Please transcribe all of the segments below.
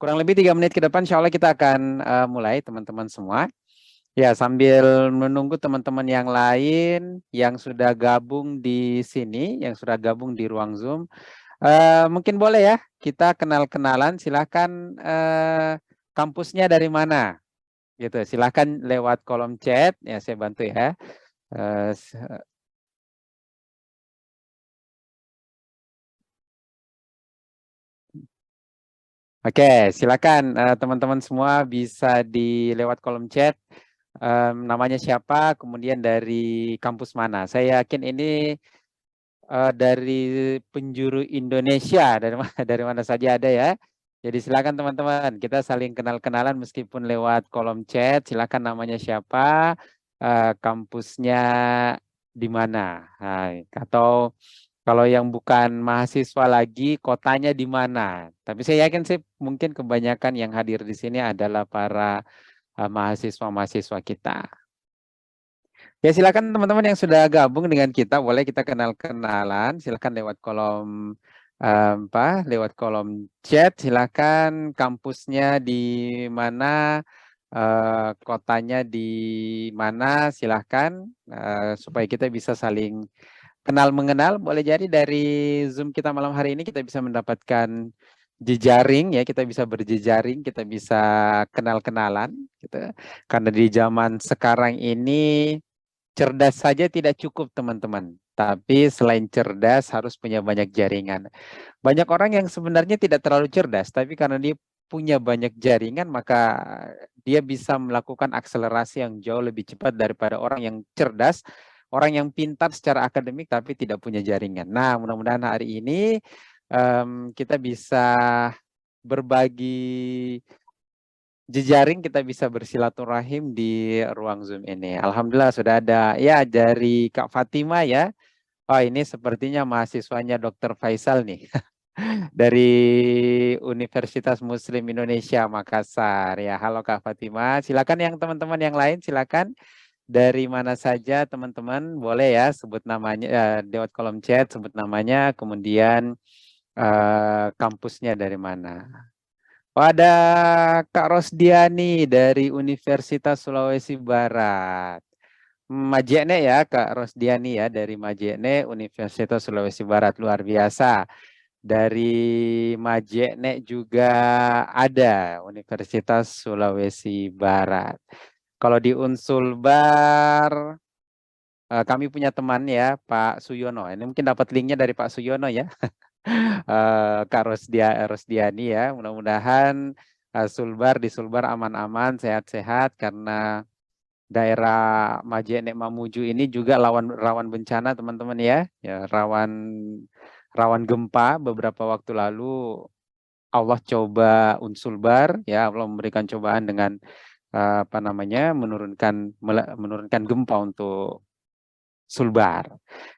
kurang lebih 3 menit ke depan, insya Allah kita akan mulai teman-teman semua. Ya, sambil menunggu teman-teman yang lain yang sudah gabung di sini, yang sudah gabung di ruang Zoom, mungkin boleh ya kita kenal-kenalan. Silakan kampusnya dari mana, gitu. Silakan lewat kolom chat, ya saya bantu ya. Oke, silakan teman-teman semua bisa di lewat kolom chat. Namanya siapa, kemudian dari kampus mana. Saya yakin ini dari penjuru Indonesia, dari mana saja ada ya. Jadi silakan teman-teman, kita saling kenal-kenalan meskipun lewat kolom chat. Silakan namanya siapa, kampusnya di mana. Hai. Atau kalau yang bukan mahasiswa lagi, kotanya di mana. Tapi saya yakin sih mungkin kebanyakan yang hadir di sini adalah para mahasiswa-mahasiswa kita. Ya, silakan teman-teman yang sudah gabung dengan kita, boleh kita kenal-kenalan. Silakan lewat kolom lewat kolom chat. Silakan kampusnya di mana, kotanya di mana. Silakan supaya kita bisa saling kenal mengenal. Boleh jadi dari Zoom kita malam hari ini kita bisa mendapatkan jejaring ya, kita bisa berjejaring, kita bisa kenal-kenalan gitu. Karena di zaman sekarang ini cerdas saja tidak cukup teman-teman, tapi selain cerdas harus punya banyak jaringan. Banyak orang yang sebenarnya tidak terlalu cerdas, tapi karena dia punya banyak jaringan, maka dia bisa melakukan akselerasi yang jauh lebih cepat daripada orang yang cerdas, orang yang pintar secara akademik tapi tidak punya jaringan. Nah, mudah-mudahan hari ini kita bisa berbagi jejaring, kita bisa bersilaturahim di ruang Zoom ini. Alhamdulillah sudah ada ya dari Kak Fatima ya. Oh, ini sepertinya mahasiswanya Dr. Faisal nih. Dari Universitas Muslim Indonesia Makassar. Ya, halo Kak Fatima. Silakan yang teman-teman yang lain, silakan dari mana saja teman-teman, boleh ya sebut namanya lewat kolom chat, sebut namanya, kemudian kampusnya dari mana. Oh, ada Kak Rosdiani dari Universitas Sulawesi Barat. Majene ya Kak Rosdiani ya, dari Majene Universitas Sulawesi Barat, luar biasa. Dari Majene juga ada Universitas Sulawesi Barat. Kalau di Unsulbar kami punya teman ya Pak Suyono. Ini mungkin dapat linknya dari Pak Suyono ya. Kak Rosdiani ya. Mudah-mudahan di Sulbar aman-aman, sehat-sehat, karena daerah Majene Mamuju ini juga rawan bencana teman-teman ya. Ya, rawan gempa. Beberapa waktu lalu Allah coba Unsulbar ya, Allah memberikan cobaan dengan menurunkan gempa untuk Sulbar.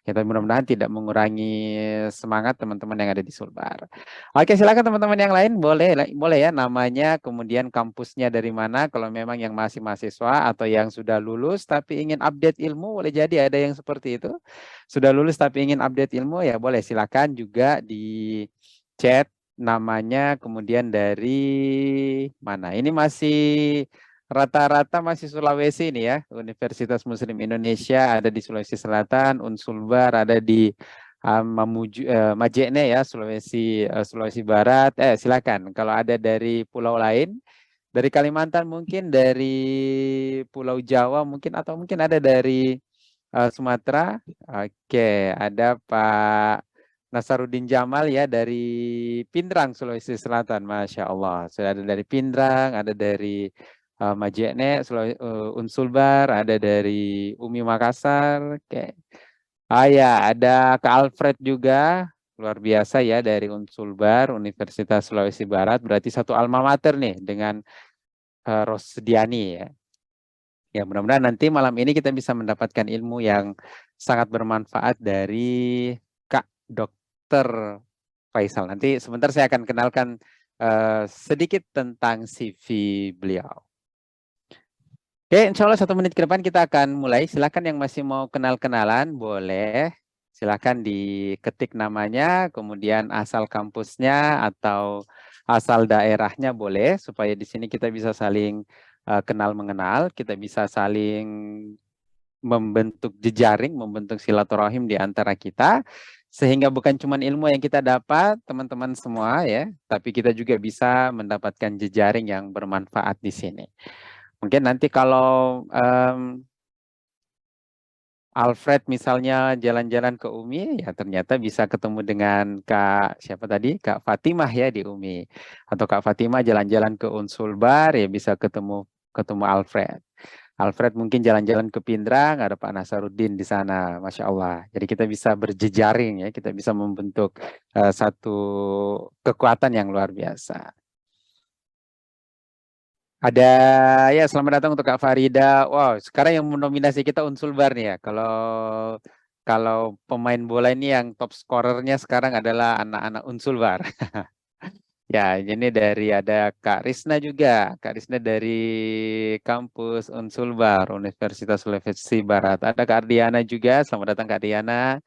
Kita mudah-mudahan tidak mengurangi semangat teman-teman yang ada di Sulbar. Oke, silakan teman-teman yang lain, boleh ya namanya, kemudian kampusnya dari mana. Kalau memang yang masih mahasiswa atau yang sudah lulus tapi ingin update ilmu, boleh jadi ada yang seperti itu. Sudah lulus tapi ingin update ilmu, ya boleh, silakan juga di chat namanya, kemudian dari mana. Ini masih rata-rata masih Sulawesi ini ya. Universitas Muslim Indonesia ada di Sulawesi Selatan, Unsulbar ada di Majene ya, Sulawesi Barat. Silakan kalau ada dari pulau lain, dari Kalimantan mungkin, dari Pulau Jawa mungkin, atau mungkin ada dari Sumatera. Oke, ada Pak Nasaruddin Jamal ya dari Pindrang, Sulawesi Selatan. Masya Allah. Sudah ada dari Pindrang, ada dari Majene, Unsulbar, ada dari Umi Makassar. Oke. Ya, ada Kak Alfred juga. Luar biasa ya, dari Unsulbar, Universitas Sulawesi Barat. Berarti satu alma mater nih dengan Rosdiani ya. Ya, mudah-mudahan nanti malam ini kita bisa mendapatkan ilmu yang sangat bermanfaat dari Kak Dokter Faisal. Nanti sebentar saya akan kenalkan sedikit tentang CV beliau. Oke, insya Allah 1 menit ke depan kita akan mulai. Silakan yang masih mau kenal-kenalan, boleh. Silakan diketik namanya, kemudian asal kampusnya, atau asal daerahnya boleh, supaya di sini kita bisa saling kenal mengenal, kita bisa saling membentuk jejaring, membentuk silaturahim di antara kita, sehingga bukan cuma ilmu yang kita dapat, teman-teman semua ya, tapi kita juga bisa mendapatkan jejaring yang bermanfaat di sini. Mungkin nanti kalau Alfred misalnya jalan-jalan ke UMI, ya ternyata bisa ketemu dengan Kak siapa tadi? Kak Fatimah ya di UMI. Atau Kak Fatimah jalan-jalan ke Unsulbar, ya bisa ketemu Alfred. Alfred mungkin jalan-jalan ke Pindrang, ada Pak Nasaruddin di sana, Masya Allah. Jadi kita bisa berjejaring ya, kita bisa membentuk satu kekuatan yang luar biasa. Ada ya, selamat datang untuk Kak Farida. Wow, sekarang yang mendominasi kita Unsulbar nih ya. Kalau pemain bola ini yang top scorernya sekarang adalah anak-anak Unsulbar. Ya, ini dari ada Kak Risna juga. Kak Risna dari kampus Unsulbar, Universitas Sulawesi Barat. Ada Kak Ardiana juga. Selamat datang Kak Ardiana.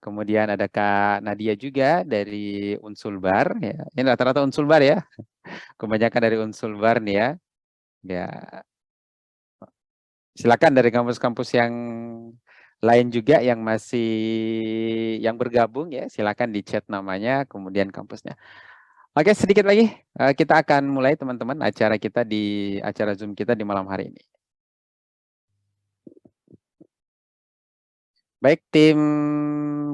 Kemudian ada Kak Nadia juga dari Unsulbar. Ya, ini rata-rata Unsulbar ya. Kebanyakan dari Unsulbar nih ya. Ya, silakan dari kampus-kampus yang lain juga yang masih yang bergabung ya, silakan di chat namanya kemudian kampusnya. Oke, sedikit lagi kita akan mulai teman-teman acara kita di acara Zoom kita di malam hari ini. Baik, tim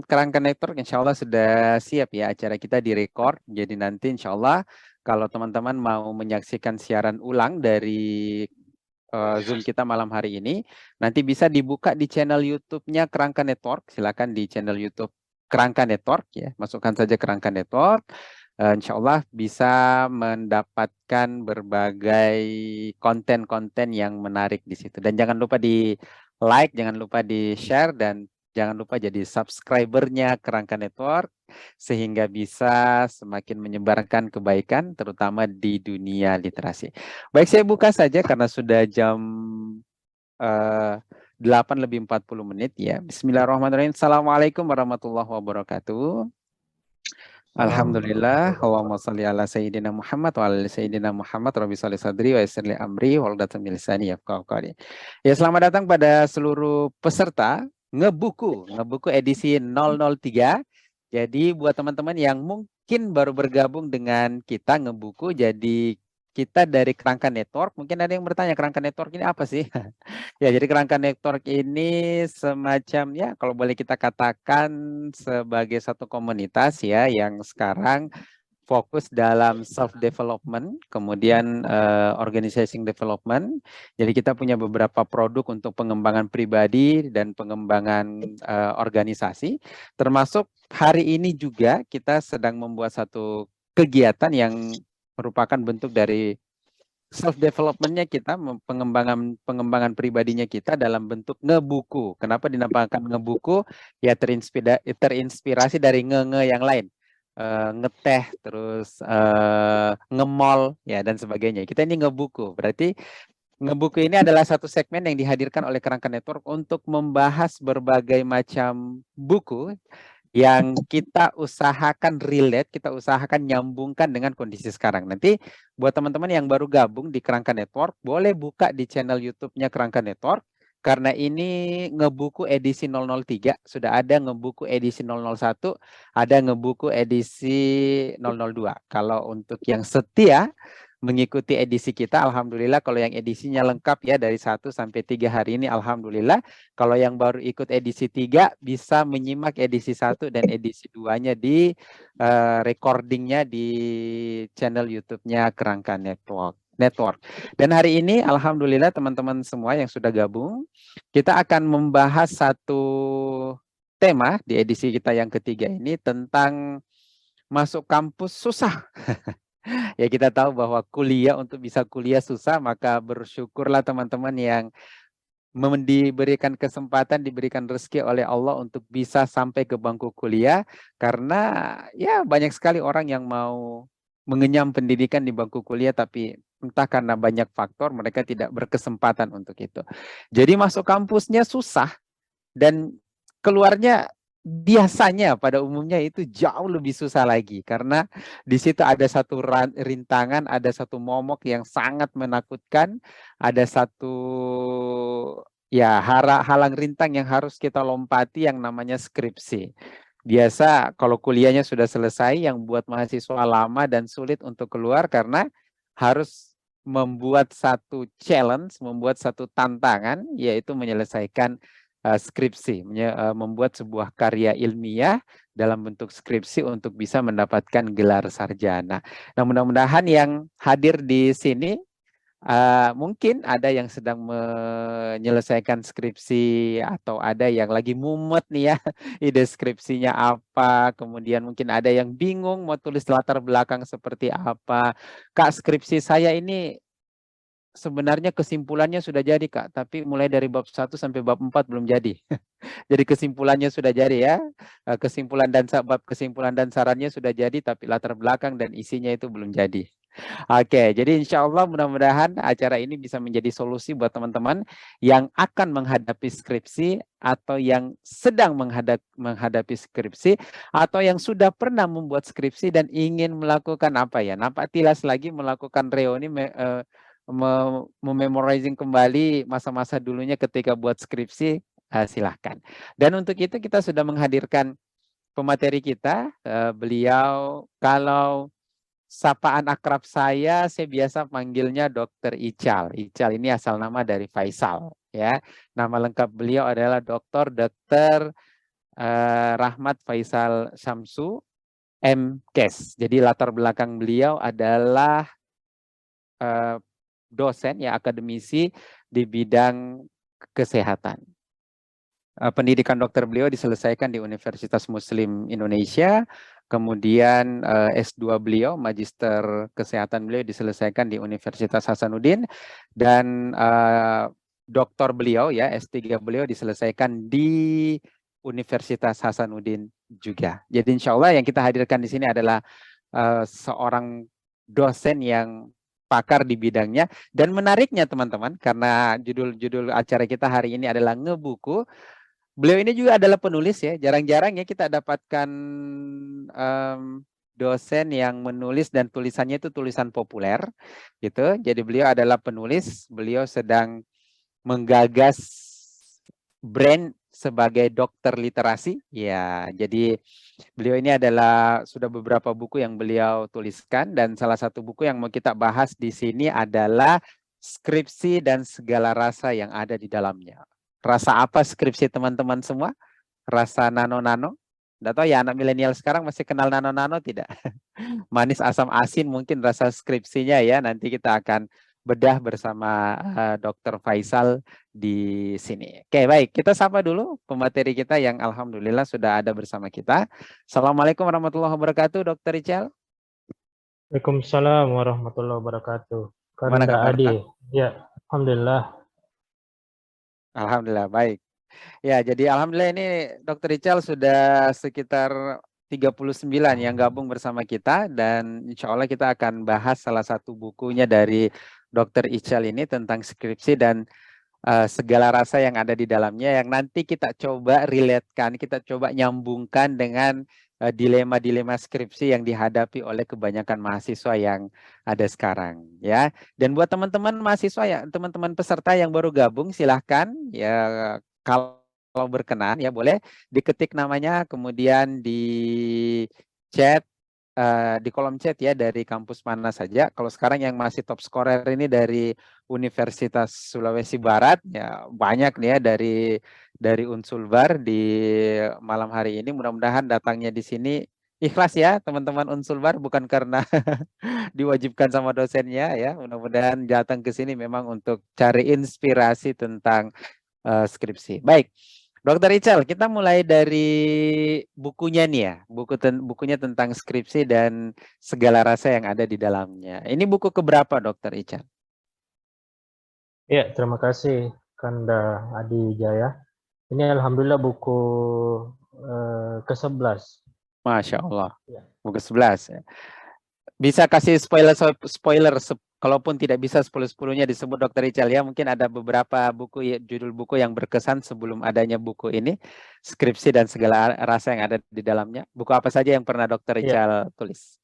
Kerangka Network insya Allah sudah siap ya, acara kita direcord. Jadi nanti insya Allah kalau teman-teman mau menyaksikan siaran ulang dari Zoom kita malam hari ini, nanti bisa dibuka di channel YouTube-nya Kerangka Network. Silakan di channel YouTube Kerangka Network ya, masukkan saja Kerangka Network. Insya Allah bisa mendapatkan berbagai konten-konten yang menarik di situ. Dan jangan lupa di like, jangan lupa di share, dan jangan lupa jadi subscribernya Kerangka Network sehingga bisa semakin menyebarkan kebaikan terutama di dunia literasi. Baik, saya buka saja karena sudah jam 8:40 ya. Bismillahirrahmanirrahim. Assalamualaikum warahmatullahi wabarakatuh. Alhamdulillah, Allahumma sholli ala Sayyidina Muhammad wa ala Sayyidina Muhammad, Rabbi sholli sadri wa yassir li amri wa hludatan min lisani yafqahu qawli. Ya, selamat datang pada seluruh peserta Ngebuku edisi 003. Jadi buat teman-teman yang mungkin baru bergabung dengan kita Ngebuku, jadi kita dari Kerangka Network, mungkin ada yang bertanya Kerangka Network ini apa sih? Ya, jadi Kerangka Network ini semacam ya, kalau boleh kita katakan sebagai satu komunitas ya yang sekarang fokus dalam self development, kemudian organizing development. Jadi kita punya beberapa produk untuk pengembangan pribadi dan pengembangan organisasi. Termasuk hari ini juga kita sedang membuat satu kegiatan yang merupakan bentuk dari self developmentnya kita, pengembangan pribadinya kita dalam bentuk ngebuku. Kenapa dinamakan ngebuku? Ya terinspirasi dari nge yang lain. Ngeteh, terus ngemol ya dan sebagainya. Kita ini ngebuku. Berarti ngebuku ini adalah satu segmen yang dihadirkan oleh Kerangka Network untuk membahas berbagai macam buku yang kita usahakan relate, kita usahakan nyambungkan dengan kondisi sekarang. Nanti buat teman-teman yang baru gabung di Kerangka Network, boleh buka di channel YouTube-nya Kerangka Network, karena ini ngebuku edisi 003, sudah ada ngebuku edisi 001, ada ngebuku edisi 002. Kalau untuk yang setia mengikuti edisi kita, alhamdulillah. Kalau yang edisinya lengkap ya dari 1 sampai 3 hari ini, alhamdulillah. Kalau yang baru ikut edisi 3 bisa menyimak edisi 1 dan edisi 2-nya di recordingnya di channel YouTube-nya Kerangka Network. Dan hari ini alhamdulillah teman-teman semua yang sudah gabung, kita akan membahas satu tema di edisi kita yang ketiga ini tentang masuk kampus susah. Ya, kita tahu bahwa untuk bisa kuliah susah, maka bersyukurlah teman-teman yang diberikan kesempatan, diberikan rezeki oleh Allah untuk bisa sampai ke bangku kuliah, karena ya banyak sekali orang yang mau mengenyam pendidikan di bangku kuliah, tapi entah karena banyak faktor mereka tidak berkesempatan untuk itu. Jadi masuk kampusnya susah dan keluarnya biasanya pada umumnya itu jauh lebih susah lagi karena di situ ada satu rintangan, ada satu momok yang sangat menakutkan, ada satu ya halang rintang yang harus kita lompati yang namanya skripsi. Biasa kalau kuliahnya sudah selesai yang buat mahasiswa lama dan sulit untuk keluar karena harus membuat satu challenge, membuat satu tantangan yaitu menyelesaikan skripsi, membuat sebuah karya ilmiah dalam bentuk skripsi untuk bisa mendapatkan gelar sarjana. Nah, mudah-mudahan yang hadir di sini mungkin ada yang sedang menyelesaikan skripsi atau ada yang lagi mumet nih ya, ide skripsinya apa, kemudian mungkin ada yang bingung mau tulis latar belakang seperti apa. Kak, skripsi saya ini sebenarnya kesimpulannya sudah jadi Kak, tapi mulai dari bab 1 sampai bab 4 belum jadi. Jadi kesimpulannya sudah jadi ya. Kesimpulan dan bab kesimpulan dan sarannya sudah jadi, tapi latar belakang dan isinya itu belum jadi. Oke, jadi insya Allah mudah-mudahan acara ini bisa menjadi solusi buat teman-teman yang akan menghadapi skripsi atau yang sedang menghadapi skripsi atau yang sudah pernah membuat skripsi dan ingin melakukan apa ya, napak tilas lagi melakukan reuni, memorizing kembali masa-masa dulunya ketika buat skripsi, silahkan. Dan untuk itu kita sudah menghadirkan pemateri kita, beliau kalau sapaan akrab saya biasa panggilnya Dokter Ical. Ical ini asal nama dari Faisal, ya. Nama lengkap beliau adalah Dokter Rahmat Faisal Syamsu, MKes. Jadi latar belakang beliau adalah dosen ya, akademisi di bidang kesehatan. Pendidikan dokter beliau diselesaikan di Universitas Muslim Indonesia. Kemudian S2 beliau, Magister Kesehatan beliau diselesaikan di Universitas Hasanuddin. Dan doktor beliau ya, S3 beliau diselesaikan di Universitas Hasanuddin juga. Jadi insya Allah yang kita hadirkan di sini adalah seorang dosen yang pakar di bidangnya. Dan menariknya teman-teman, karena judul acara kita hari ini adalah ngebuku. Beliau ini juga adalah penulis ya. Jarang-jarang ya kita dapatkan dosen yang menulis dan tulisannya itu tulisan populer gitu. Jadi beliau adalah penulis, beliau sedang menggagas brand sebagai dokter literasi. Ya, jadi beliau ini adalah sudah beberapa buku yang beliau tuliskan dan salah satu buku yang mau kita bahas di sini adalah Skripsi dan Segala Rasa yang ada di dalamnya. Rasa apa skripsi teman-teman semua? Rasa nano-nano? Nggak tahu ya anak milenial sekarang masih kenal nano-nano tidak? Manis, asam, asin mungkin rasa skripsinya ya. Nanti kita akan bedah bersama Dr. Faisal di sini. Oke, baik. Kita sapa dulu pemateri kita yang alhamdulillah sudah ada bersama kita. Assalamualaikum warahmatullahi wabarakatuh, Dr. Richel. Waalaikumsalam warahmatullahi wabarakatuh. Gimana Kanda kabar, Adi. Pak? Ya, alhamdulillah. Alhamdulillah, baik. Ya, jadi alhamdulillah ini Dr. Richel sudah sekitar 39 yang gabung bersama kita dan insya Allah kita akan bahas salah satu bukunya dari Dr. Ical ini tentang skripsi dan segala rasa yang ada di dalamnya yang nanti kita coba relatekan, kita coba nyambungkan dengan dilema-dilema skripsi yang dihadapi oleh kebanyakan mahasiswa yang ada sekarang ya. Dan buat teman-teman mahasiswa ya, teman-teman peserta yang baru gabung silahkan ya kalau berkenan ya boleh diketik namanya kemudian di chat di kolom chat ya dari kampus mana saja. Kalau sekarang yang masih top scorer ini dari Universitas Sulawesi Barat ya banyak nih ya dari Unsulbar di malam hari ini. Mudah-mudahan datangnya di sini ikhlas ya teman-teman Unsulbar, bukan karena diwajibkan sama dosennya ya. Mudah-mudahan datang ke sini memang untuk cari inspirasi tentang skripsi. Baik. Dokter Ical, kita mulai dari bukunya nih ya, bukunya tentang skripsi dan segala rasa yang ada di dalamnya. Ini buku keberapa, Dokter Ical? Ya, terima kasih Kanda Adi Jaya. Ini alhamdulillah buku ke-11. Masya Allah, Ya. buku 11 ya. Bisa kasih spoiler kalaupun tidak bisa 10-10-nya disebut Dokter Ical ya, mungkin ada beberapa buku, judul buku yang berkesan sebelum adanya buku ini, Skripsi dan Segala Rasa yang ada di dalamnya. Buku apa saja yang pernah Dokter Iya, Ical tulis?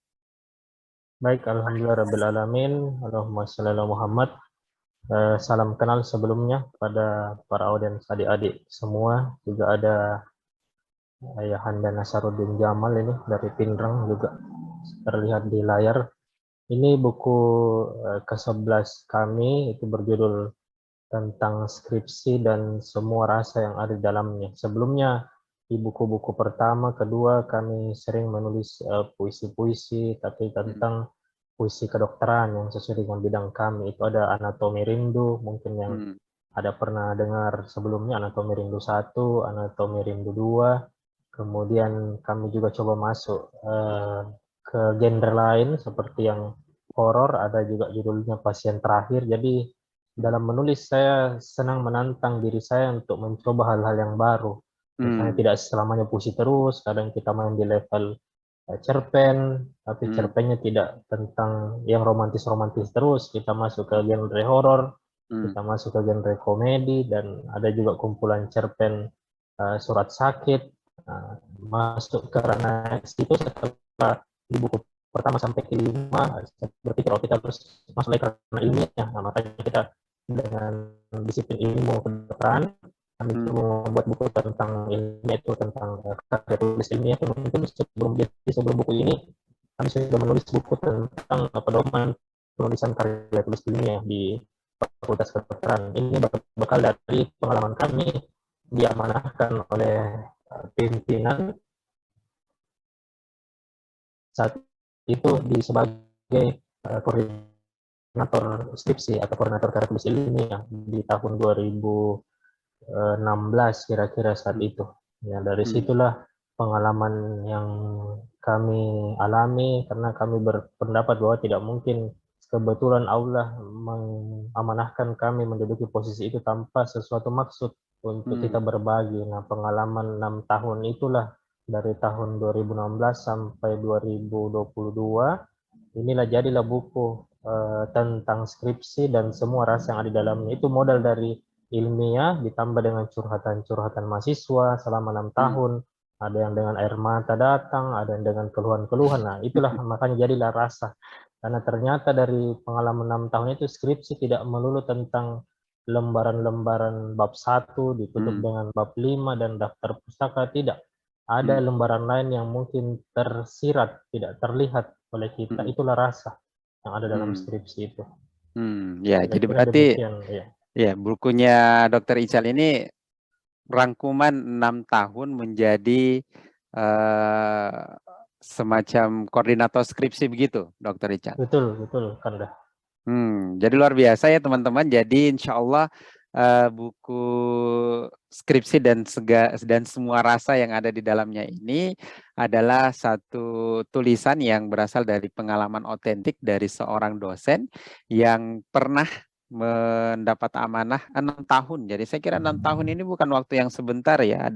baik. Alhamdulillah Rabbil Alamin. Allahumma sholli ala Muhammad. Salam kenal sebelumnya pada para audiens adik-adik semua. Juga ada Ayahanda Nasaruddin Jamal ini dari Pinrang juga terlihat di layar. Ini buku ke-11 kami, itu berjudul tentang skripsi dan semua rasa yang ada di dalamnya. Sebelumnya di buku-buku pertama, kedua kami sering menulis puisi-puisi, tapi tentang puisi kedokteran yang sesuai dengan bidang kami. Itu ada Anatomi Rindu, mungkin yang ada pernah dengar sebelumnya, Anatomi Rindu 1, Anatomi Rindu 2. Kemudian kami juga coba masuk ke genre lain seperti yang horor, ada juga judulnya Pasien Terakhir. Jadi dalam menulis saya senang menantang diri saya untuk mencoba hal-hal yang baru. Misalnya tidak selamanya puisi terus, kadang kita main di level cerpen, tapi cerpennya tidak tentang yang romantis-romantis terus. Kita masuk ke genre horor, kita masuk ke genre komedi, dan ada juga kumpulan cerpen surat sakit. Masuk ke ranah situ setelah di buku pertama sampai kelima, saya berpikir kita harus masuk lagi ke ranah ilmiah. Nah, makanya kita dengan disiplin ilmu kedokteran kami membuat buku tentang ilmiah, itu tentang karya tulis ilmiah. Mungkin sebelum buku ini kami sudah menulis buku tentang pedoman penulisan karya tulis ilmiah di Fakultas Kedokteran. Ini bekal dari pengalaman kami diamanahkan oleh pimpinan saat itu sebagai koordinator skripsi atau koordinator karya tulis ilmiah di tahun 2016 kira-kira saat itu. Ya, dari situlah pengalaman yang kami alami, karena kami berpendapat bahwa tidak mungkin kebetulan Allah mengamanahkan kami menduduki posisi itu tanpa sesuatu maksud untuk kita berbagi. Nah, pengalaman 6 tahun itulah, dari tahun 2016 sampai 2022, inilah jadilah buku tentang skripsi dan semua rasa yang ada di dalamnya. Itu modal dari ilmiah ditambah dengan curhatan-curhatan mahasiswa selama 6 tahun. Ada yang dengan air mata datang, ada yang dengan keluhan-keluhan. Nah, itulah makanya jadilah rasa. Karena ternyata dari pengalaman 6 tahun itu, skripsi tidak melulu tentang lembaran-lembaran bab 1 ditutup dengan bab 5 dan daftar pustaka, tidak. Ada lembaran lain yang mungkin tersirat, tidak terlihat oleh kita. Itulah rasa yang ada dalam skripsi itu. Ya, jadi berarti ya bukunya Dokter Ical ini rangkuman 6 tahun menjadi semacam koordinator skripsi begitu, Dokter Ical. Betul, Kanda. Jadi luar biasa ya teman-teman. Jadi insya Allah buku skripsi dan semua rasa yang ada di dalamnya ini adalah satu tulisan yang berasal dari pengalaman otentik dari seorang dosen yang pernah mendapat amanah 6 tahun. Jadi saya kira 6 tahun ini bukan waktu yang sebentar ya.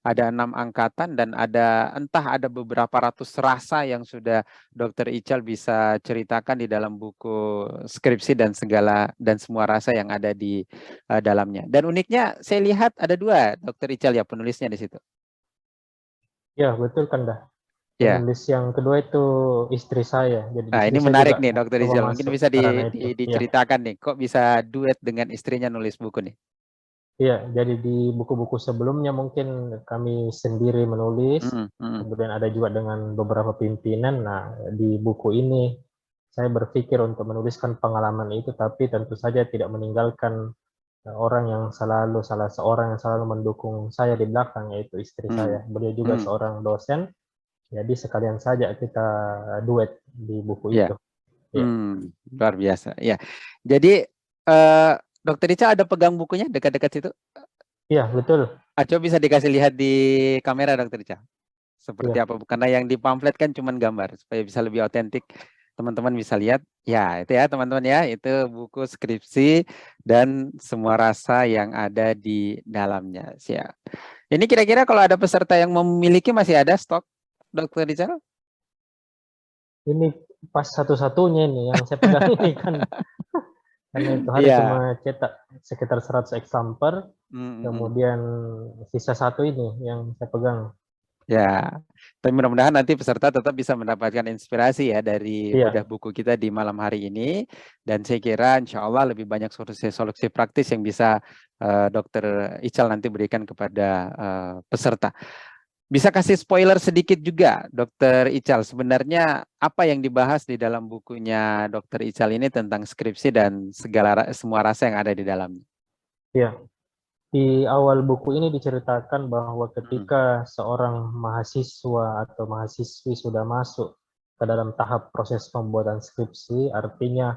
Ada 6 angkatan dan ada beberapa ratus rasa yang sudah Dokter Ical bisa ceritakan di dalam buku skripsi dan semua rasa yang ada di dalamnya. Dan uniknya saya lihat ada 2 Dokter Ical ya penulisnya di situ. Ya, betul Kanda. Ya. Penulis yang kedua itu istri saya. Jadi Nah, ini menarik nih Dokter Ical. Mungkin bisa diceritakan nih, kok bisa duet dengan istrinya nulis buku nih? Iya, jadi di buku-buku sebelumnya mungkin kami sendiri menulis, kemudian ada juga dengan beberapa pimpinan. Nah, di buku ini saya berpikir untuk menuliskan pengalaman itu, tapi tentu saja tidak meninggalkan salah seorang yang selalu mendukung saya di belakang, yaitu istri saya. Beliau juga seorang dosen, jadi sekalian saja kita duet di buku itu. Luar biasa. Ya, jadi Dokter Ical ada pegang bukunya dekat-dekat situ? Iya, betul. Coba bisa dikasih lihat di kamera Dokter Ical. Seperti apa? Karena yang di pamflet kan cuma gambar, supaya bisa lebih otentik. Teman-teman bisa lihat. Ya, itu ya teman-teman ya. Itu buku skripsi dan semua rasa yang ada di dalamnya. Siap. Ini kira-kira kalau ada peserta yang memiliki masih ada stok, Dokter Ical? Ini pas satu-satunya ini yang saya pegang ini kan. Karena itu hari Iya. cuma cetak sekitar 100 example, Mm-mm. kemudian sisa satu ini yang saya pegang. Ya, tapi mudah-mudahan nanti peserta tetap bisa mendapatkan inspirasi ya dari bedah Iya, buku kita di malam hari ini. Dan saya kira insya Allah lebih banyak solusi-solusi praktis yang bisa Dokter Ical nanti berikan kepada peserta. Bisa kasih spoiler sedikit juga, Dokter Ical. Sebenarnya apa yang dibahas di dalam bukunya Dokter Ical ini tentang skripsi dan semua rasa yang ada di dalamnya? iya. Di awal buku ini diceritakan bahwa Hmm. ketika seorang mahasiswa atau mahasiswi sudah masuk ke dalam tahap proses pembuatan skripsi, artinya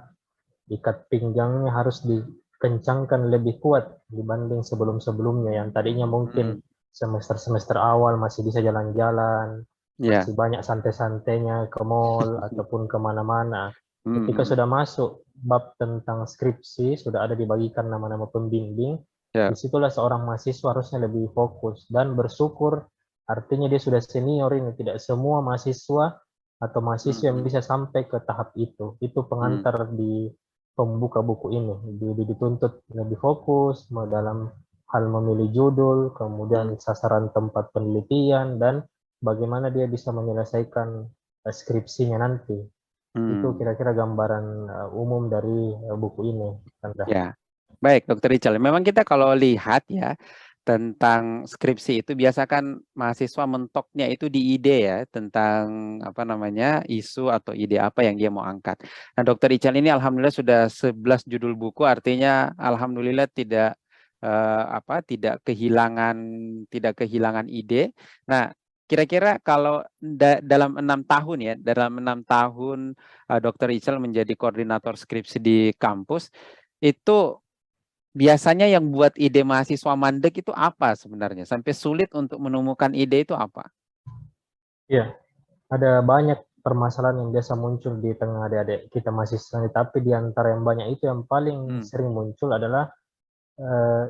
ikat pinggangnya harus dikencangkan lebih kuat dibanding sebelum-sebelumnya yang tadinya mungkin Hmm. semester-semester awal masih bisa jalan-jalan, Ya. masih banyak santai-santainya ke mall ataupun kemana-mana. Ketika Hmm. sudah masuk bab tentang skripsi, sudah ada dibagikan nama-nama pembimbing, Ya. disitulah seorang mahasiswa harusnya lebih fokus dan bersyukur, artinya dia sudah senior ini, tidak semua mahasiswa atau mahasiswa yang Hmm. bisa sampai ke tahap itu. Itu Hmm. pengantar di pembuka buku ini. Dituntut lebih fokus dalam hal memilih judul, Hmm. kemudian sasaran tempat penelitian, dan bagaimana dia bisa menyelesaikan skripsinya nanti. Itu Hmm. kira-kira gambaran umum dari buku ini, Kanda. Ya, baik Dokter Ical. Memang kita kalau lihat ya tentang skripsi itu biasa kan mahasiswa mentoknya itu di ide ya tentang apa namanya isu atau ide apa yang dia mau angkat. Nah Dokter Ical ini alhamdulillah sudah 11 judul buku, artinya alhamdulillah tidak kehilangan ide. Nah kira-kira kalau dalam 6 tahun ya dalam 6 tahun Dokter Ical menjadi koordinator skripsi di kampus itu biasanya yang buat ide mahasiswa mandek itu apa sebenarnya? Sampai sulit untuk menemukan ide itu apa? Ya, ada banyak permasalahan yang biasa muncul di tengah adik-adik kita mahasiswa ini, tapi di antara yang banyak itu yang paling Hmm. sering muncul adalah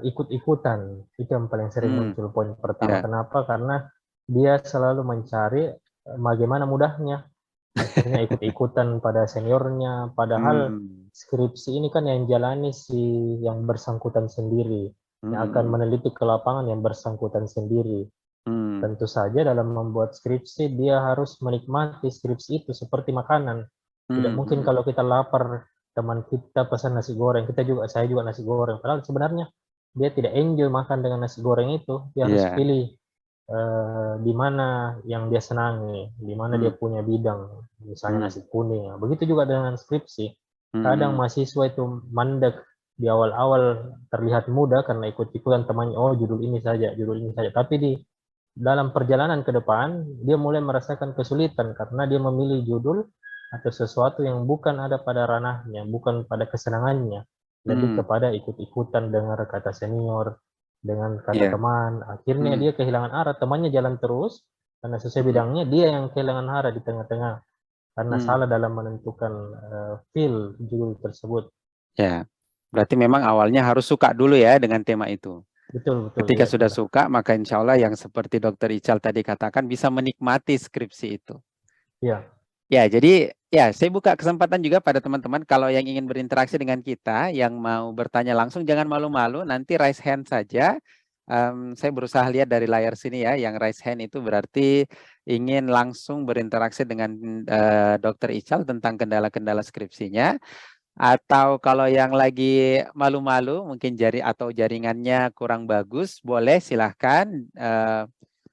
ikut-ikutan. Itu yang paling sering Hmm. muncul poin pertama. Ya. Kenapa? Karena dia selalu mencari bagaimana mudahnya. Akhirnya ikut-ikutan pada seniornya. Padahal Hmm. skripsi ini kan yang jalani si yang bersangkutan sendiri. Yang akan Hmm. meneliti ke lapangan yang bersangkutan sendiri. Hmm. Tentu saja dalam membuat skripsi dia harus menikmati skripsi itu seperti makanan. Tidak Hmm. mungkin Hmm. kalau kita lapar, teman kita pesan nasi goreng, saya juga nasi goreng. Padahal sebenarnya dia tidak enjoy makan dengan nasi goreng itu. Dia harus Ya. pilih di mana yang dia senangi, di mana Hmm. dia punya bidang, misalnya Hmm. nasi kuning. Begitu juga dengan skripsi. Kadang Hmm. mahasiswa itu mandek di awal-awal terlihat mudah karena ikut-ikutan temannya, oh judul ini saja. Tapi di dalam perjalanan ke depan, dia mulai merasakan kesulitan karena dia memilih judul atau sesuatu yang bukan ada pada ranahnya, bukan pada kesenangannya, lebih Hmm. kepada ikut-ikutan dengar kata senior, dengan kata Ya. teman. Akhirnya Hmm. dia kehilangan arah, temannya jalan terus, karena sesuai Hmm. bidangnya, dia yang kehilangan arah di tengah-tengah, karena Hmm. salah dalam menentukan feel judul tersebut. Ya. Berarti memang awalnya harus suka dulu ya dengan tema itu. Betul, betul, Ketika ya, sudah Kanda. suka, maka insya Allah yang seperti Dokter Ical tadi katakan bisa menikmati skripsi itu. Ya, Ya, jadi ya saya buka kesempatan juga pada teman-teman kalau yang ingin berinteraksi dengan kita, yang mau bertanya langsung jangan malu-malu, nanti raise hand saja. Saya berusaha lihat dari layar sini ya, yang raise hand itu berarti ingin langsung berinteraksi dengan Dokter Ical tentang kendala-kendala skripsinya. Atau kalau yang lagi malu-malu, mungkin jaringannya kurang bagus, boleh silahkan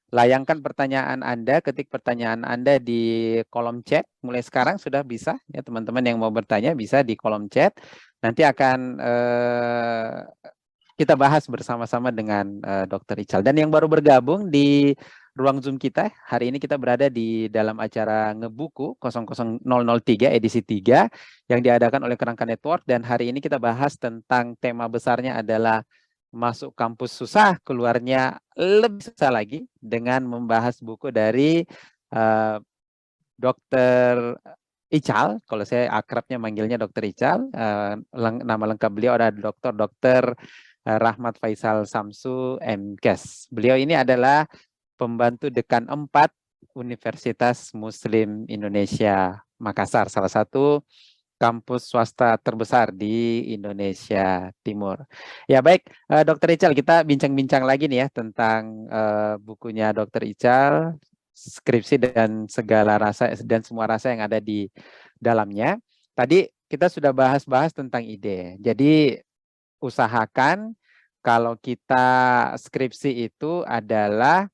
layangkan pertanyaan Anda, ketik pertanyaan Anda di kolom chat. Mulai sekarang sudah bisa ya teman-teman yang mau bertanya bisa di kolom chat. Nanti akan kita bahas bersama-sama dengan Dr. Ical. Dan yang baru bergabung di ruang Zoom kita, hari ini kita berada di dalam acara Ngebuku 00003 edisi 3 yang diadakan oleh Kerangka Network, dan hari ini kita bahas tentang tema besarnya adalah masuk kampus susah, keluarnya lebih susah lagi, dengan membahas buku dari uh, Dr. Ical. Kalau saya akrabnya manggilnya Dr. Ical, nama lengkap beliau adalah Dr. Rahmat Faisal Samsu MKes. Beliau ini adalah pembantu dekan 4 Universitas Muslim Indonesia Makassar, salah satu kampus swasta terbesar di Indonesia Timur. Ya baik, Dr. Ical, kita bincang-bincang lagi nih ya tentang bukunya Dr. Ical, skripsi dan segala rasa dan semua rasa yang ada di dalamnya. Tadi kita sudah bahas-bahas tentang ide. Jadi usahakan kalau kita skripsi itu adalah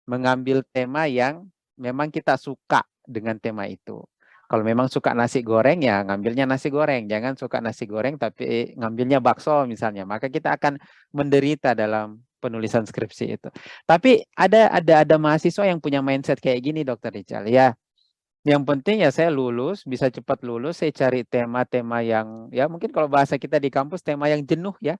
mengambil tema yang memang kita suka dengan tema itu. Kalau memang suka nasi goreng ya ngambilnya nasi goreng, jangan suka nasi goreng tapi ngambilnya bakso misalnya. Maka kita akan menderita dalam penulisan skripsi itu. Tapi ada mahasiswa yang punya mindset kayak gini, Dokter Rizal. Ya, yang penting ya saya lulus, bisa cepat lulus, saya cari tema-tema yang ya mungkin kalau bahasa kita di kampus tema yang jenuh ya.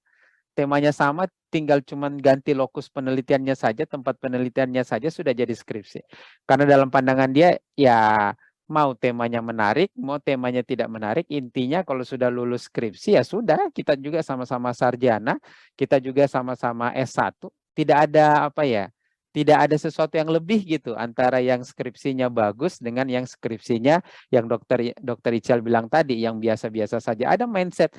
Temanya sama, tinggal cuman ganti lokus penelitiannya saja, tempat penelitiannya saja sudah jadi skripsi. Karena dalam pandangan dia, ya mau temanya menarik, mau temanya tidak menarik, intinya kalau sudah lulus skripsi ya sudah, kita juga sama-sama sarjana, kita juga sama-sama S1, tidak ada apa ya, tidak ada sesuatu yang lebih gitu antara yang skripsinya bagus dengan yang skripsinya yang dokter Ical bilang tadi, yang biasa-biasa saja. Ada mindset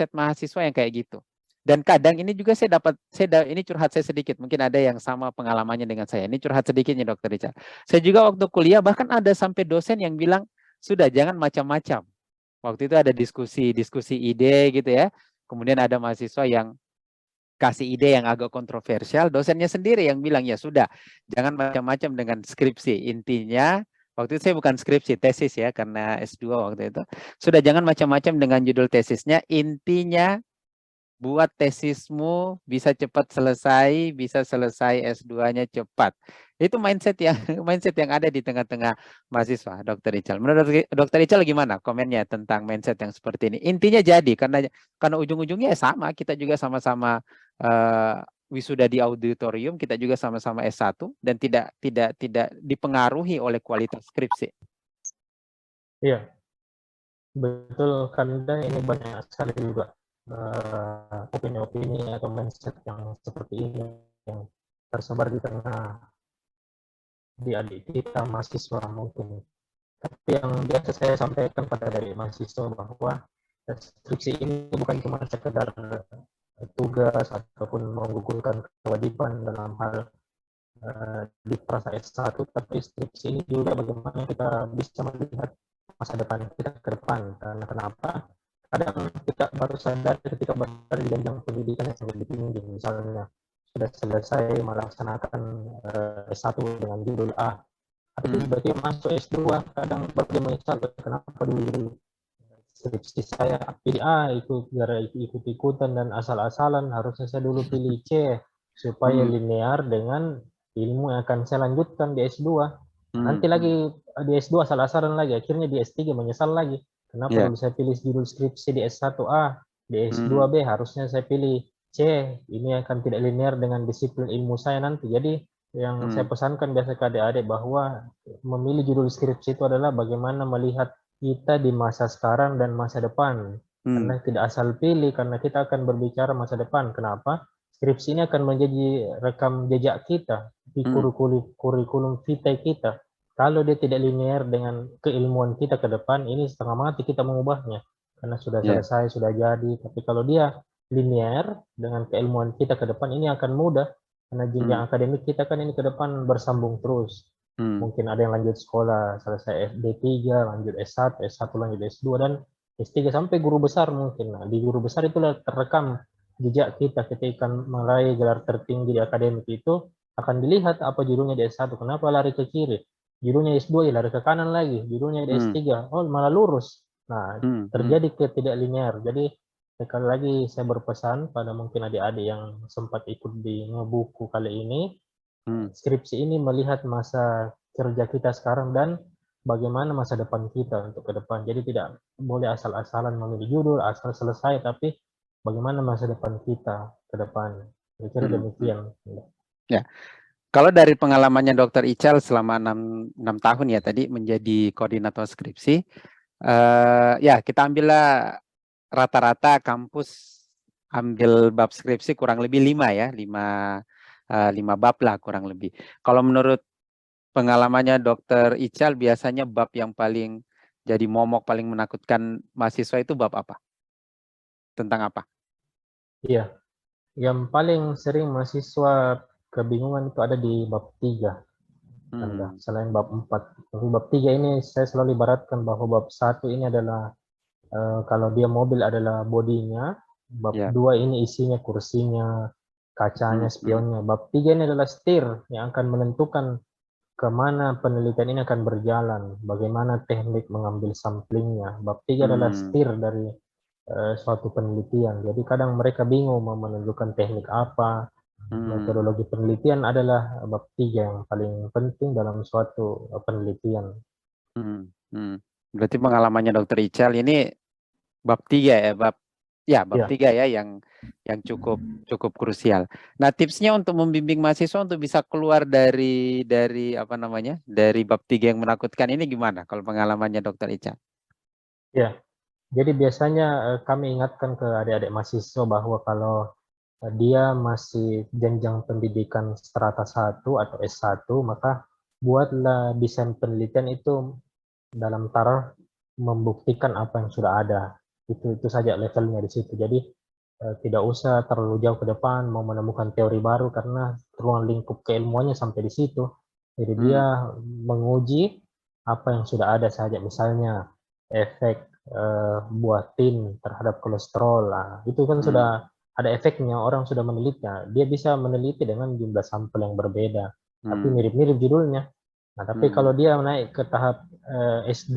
mahasiswa yang kayak gitu. Dan kadang ini juga ini curhat saya sedikit, mungkin ada yang sama pengalamannya dengan saya. Ini curhat sedikitnya Dokter Richard. Saya juga waktu kuliah bahkan ada sampai dosen yang bilang, sudah jangan macam-macam. Waktu itu ada diskusi ide gitu ya. Kemudian ada mahasiswa yang kasih ide yang agak kontroversial, dosennya sendiri yang bilang, ya sudah, jangan macam-macam dengan skripsi. Intinya, waktu itu saya bukan skripsi, tesis ya, karena S2 waktu itu. Sudah jangan macam-macam dengan judul tesisnya, intinya buat tesismu bisa cepat selesai, bisa selesai S2-nya cepat. Itu mindset yang mindset yang ada di tengah-tengah mahasiswa, Dokter Ical. Menurut Dokter Ical gimana komennya tentang mindset yang seperti ini? Intinya jadi karena ujung-ujungnya sama, kita juga sama-sama wisuda di auditorium, kita juga sama-sama S1 dan tidak dipengaruhi oleh kualitas skripsi. Iya, betul. Karena ini banyak sekali juga opini-opini atau mindset yang seperti ini yang tersebar di tengah adik kita mahasiswa mungkin. Tapi yang biasa saya sampaikan pada dari mahasiswa bahwa skripsi ini bukan cuma sekedar tugas ataupun menggugurkan kewajiban dalam hal di prasa S1, tapi skripsi ini juga bagaimana kita bisa melihat masa depan kita ke depan. Karena kenapa? Kadang kita baru sadar ketika berada di jenjang pendidikan yang lebih tinggi, misalnya sudah selesai melaksanakan S1 dengan judul A, tapi tiba-tiba masuk S2, kadang baru menyesal kenapa dulu skripsi saya pilih A, ikut-ikutan dan asal-asalan, harusnya saya dulu pilih C supaya linear dengan ilmu yang akan saya lanjutkan di S2. Nanti lagi di S2 asal-asalan lagi, akhirnya di S3 menyesal lagi. Kenapa dulu saya pilih judul skripsi di S1A, di S2B harusnya saya pilih C, ini akan tidak linear dengan disiplin ilmu saya nanti. Jadi yang saya pesankan biasa ke adik-adik bahwa memilih judul skripsi itu adalah bagaimana melihat kita di masa sekarang dan masa depan. Karena tidak asal pilih, karena kita akan berbicara masa depan. Kenapa? Skripsi ini akan menjadi rekam jejak kita di kurikulum vitae kita. Kalau dia tidak linear dengan keilmuan kita ke depan, ini setengah mati kita mengubahnya. Karena sudah selesai, sudah jadi. Tapi kalau dia linear dengan keilmuan kita ke depan, ini akan mudah. Karena jenjang akademik kita kan ini ke depan bersambung terus. Mungkin ada yang lanjut sekolah, selesai D3, lanjut S1, S1 lanjut S2, dan S3 sampai guru besar mungkin. Nah, di guru besar itulah terekam jejak kita ketika meraih gelar tertinggi di akademik itu, akan dilihat apa judulnya di S1, kenapa lari ke kiri. Judulnya S2 ya lari ke kanan lagi, judulnya di S3, oh malah lurus. Nah, terjadi ketidak linear. Jadi sekali lagi saya berpesan pada mungkin adik-adik yang sempat ikut di ngebuku kali ini, skripsi ini melihat masa kerja kita sekarang dan bagaimana masa depan kita untuk ke depan. Jadi tidak boleh asal-asalan memilih judul, asal selesai, tapi bagaimana masa depan kita ke depan. Kira-kira demikian. Ya. Kalau dari pengalamannya Dokter Ical selama 6 tahun ya tadi menjadi koordinator skripsi, ya kita ambillah rata-rata kampus ambil bab skripsi kurang lebih 5 ya, 5 bab lah kurang lebih. Kalau menurut pengalamannya Dokter Ical biasanya bab yang paling jadi momok paling menakutkan mahasiswa itu bab apa? Tentang apa? Iya, yang paling sering mahasiswa kebingungan itu ada di bab 3, Anda, Hmm, selain bab 4. Tapi bab 3 ini saya selalu ibaratkan bahwa bab 1 ini adalah kalau dia mobil adalah bodinya, bab ya. 2 ini isinya kursinya, kacanya, Hmm, hmm, spionnya. Bab 3 ini adalah setir yang akan menentukan kemana penelitian ini akan berjalan, bagaimana teknik mengambil samplingnya. Bab 3 adalah hmm, setir dari suatu penelitian. Jadi kadang mereka bingung mau menunjukkan teknik apa. hmm, Metodologi penelitian adalah bab 3 yang paling penting dalam suatu penelitian. hmm, hmm. Berarti pengalamannya Dokter Ical ini bab 3 ya, bab Ya, 3 ya yang cukup cukup krusial. Nah, tipsnya untuk membimbing mahasiswa untuk bisa keluar dari apa namanya? Dari bab 3 yang menakutkan ini gimana kalau pengalamannya Dokter Ical? ya. Jadi biasanya kami ingatkan ke adik-adik mahasiswa bahwa kalau dia masih jenjang pendidikan strata 1 atau S1, maka buatlah desain penelitian itu dalam taraf membuktikan apa yang sudah ada. Itu saja levelnya di situ. Jadi tidak usah terlalu jauh ke depan mau menemukan teori baru karena ruang lingkup keilmuannya sampai di situ. Jadi Hmm, dia menguji apa yang sudah ada saja, misalnya efek buah tin terhadap kolesterol. Nah, itu kan hmm, sudah ada efeknya, orang sudah menelitinya. Dia bisa meneliti dengan jumlah sampel yang berbeda, tapi hmm, mirip-mirip judulnya. Nah, tapi hmm, kalau dia naik ke tahap S2,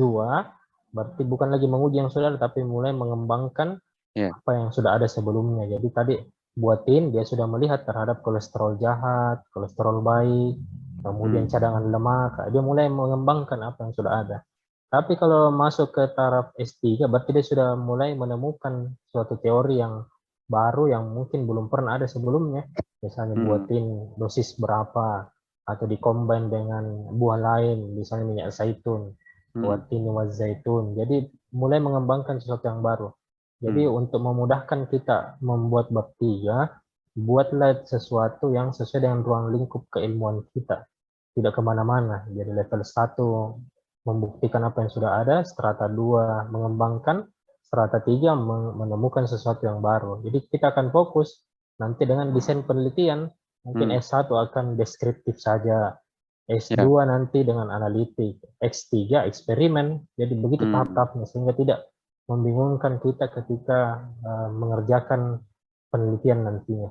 berarti bukan lagi menguji yang sudah ada, tapi mulai mengembangkan ya, apa yang sudah ada sebelumnya. Jadi tadi buatin dia sudah melihat terhadap kolesterol jahat, kolesterol baik, kemudian hmm, cadangan lemak. Dia mulai mengembangkan apa yang sudah ada. Tapi kalau masuk ke taraf S3, berarti dia sudah mulai menemukan suatu teori yang baru yang mungkin belum pernah ada sebelumnya. Misalnya hmm, buatin dosis berapa, atau dikombin dengan buah lain, misalnya minyak zaitun, hmm, buatin minyak zaitun. Jadi mulai mengembangkan sesuatu yang baru. Jadi hmm, untuk memudahkan kita membuat bab 3, buatlah sesuatu yang sesuai dengan ruang lingkup keilmuan kita. Tidak kemana-mana. Jadi level 1 membuktikan apa yang sudah ada, strata 2 mengembangkan, strata 3 menemukan sesuatu yang baru. Jadi kita akan fokus nanti dengan desain penelitian, mungkin hmm, S1 akan deskriptif saja, ya, S2 nanti dengan analitik, X3 eksperimen. Jadi begitu hmm. tahap-tahapnya sehingga tidak membingungkan kita ketika mengerjakan penelitian nantinya.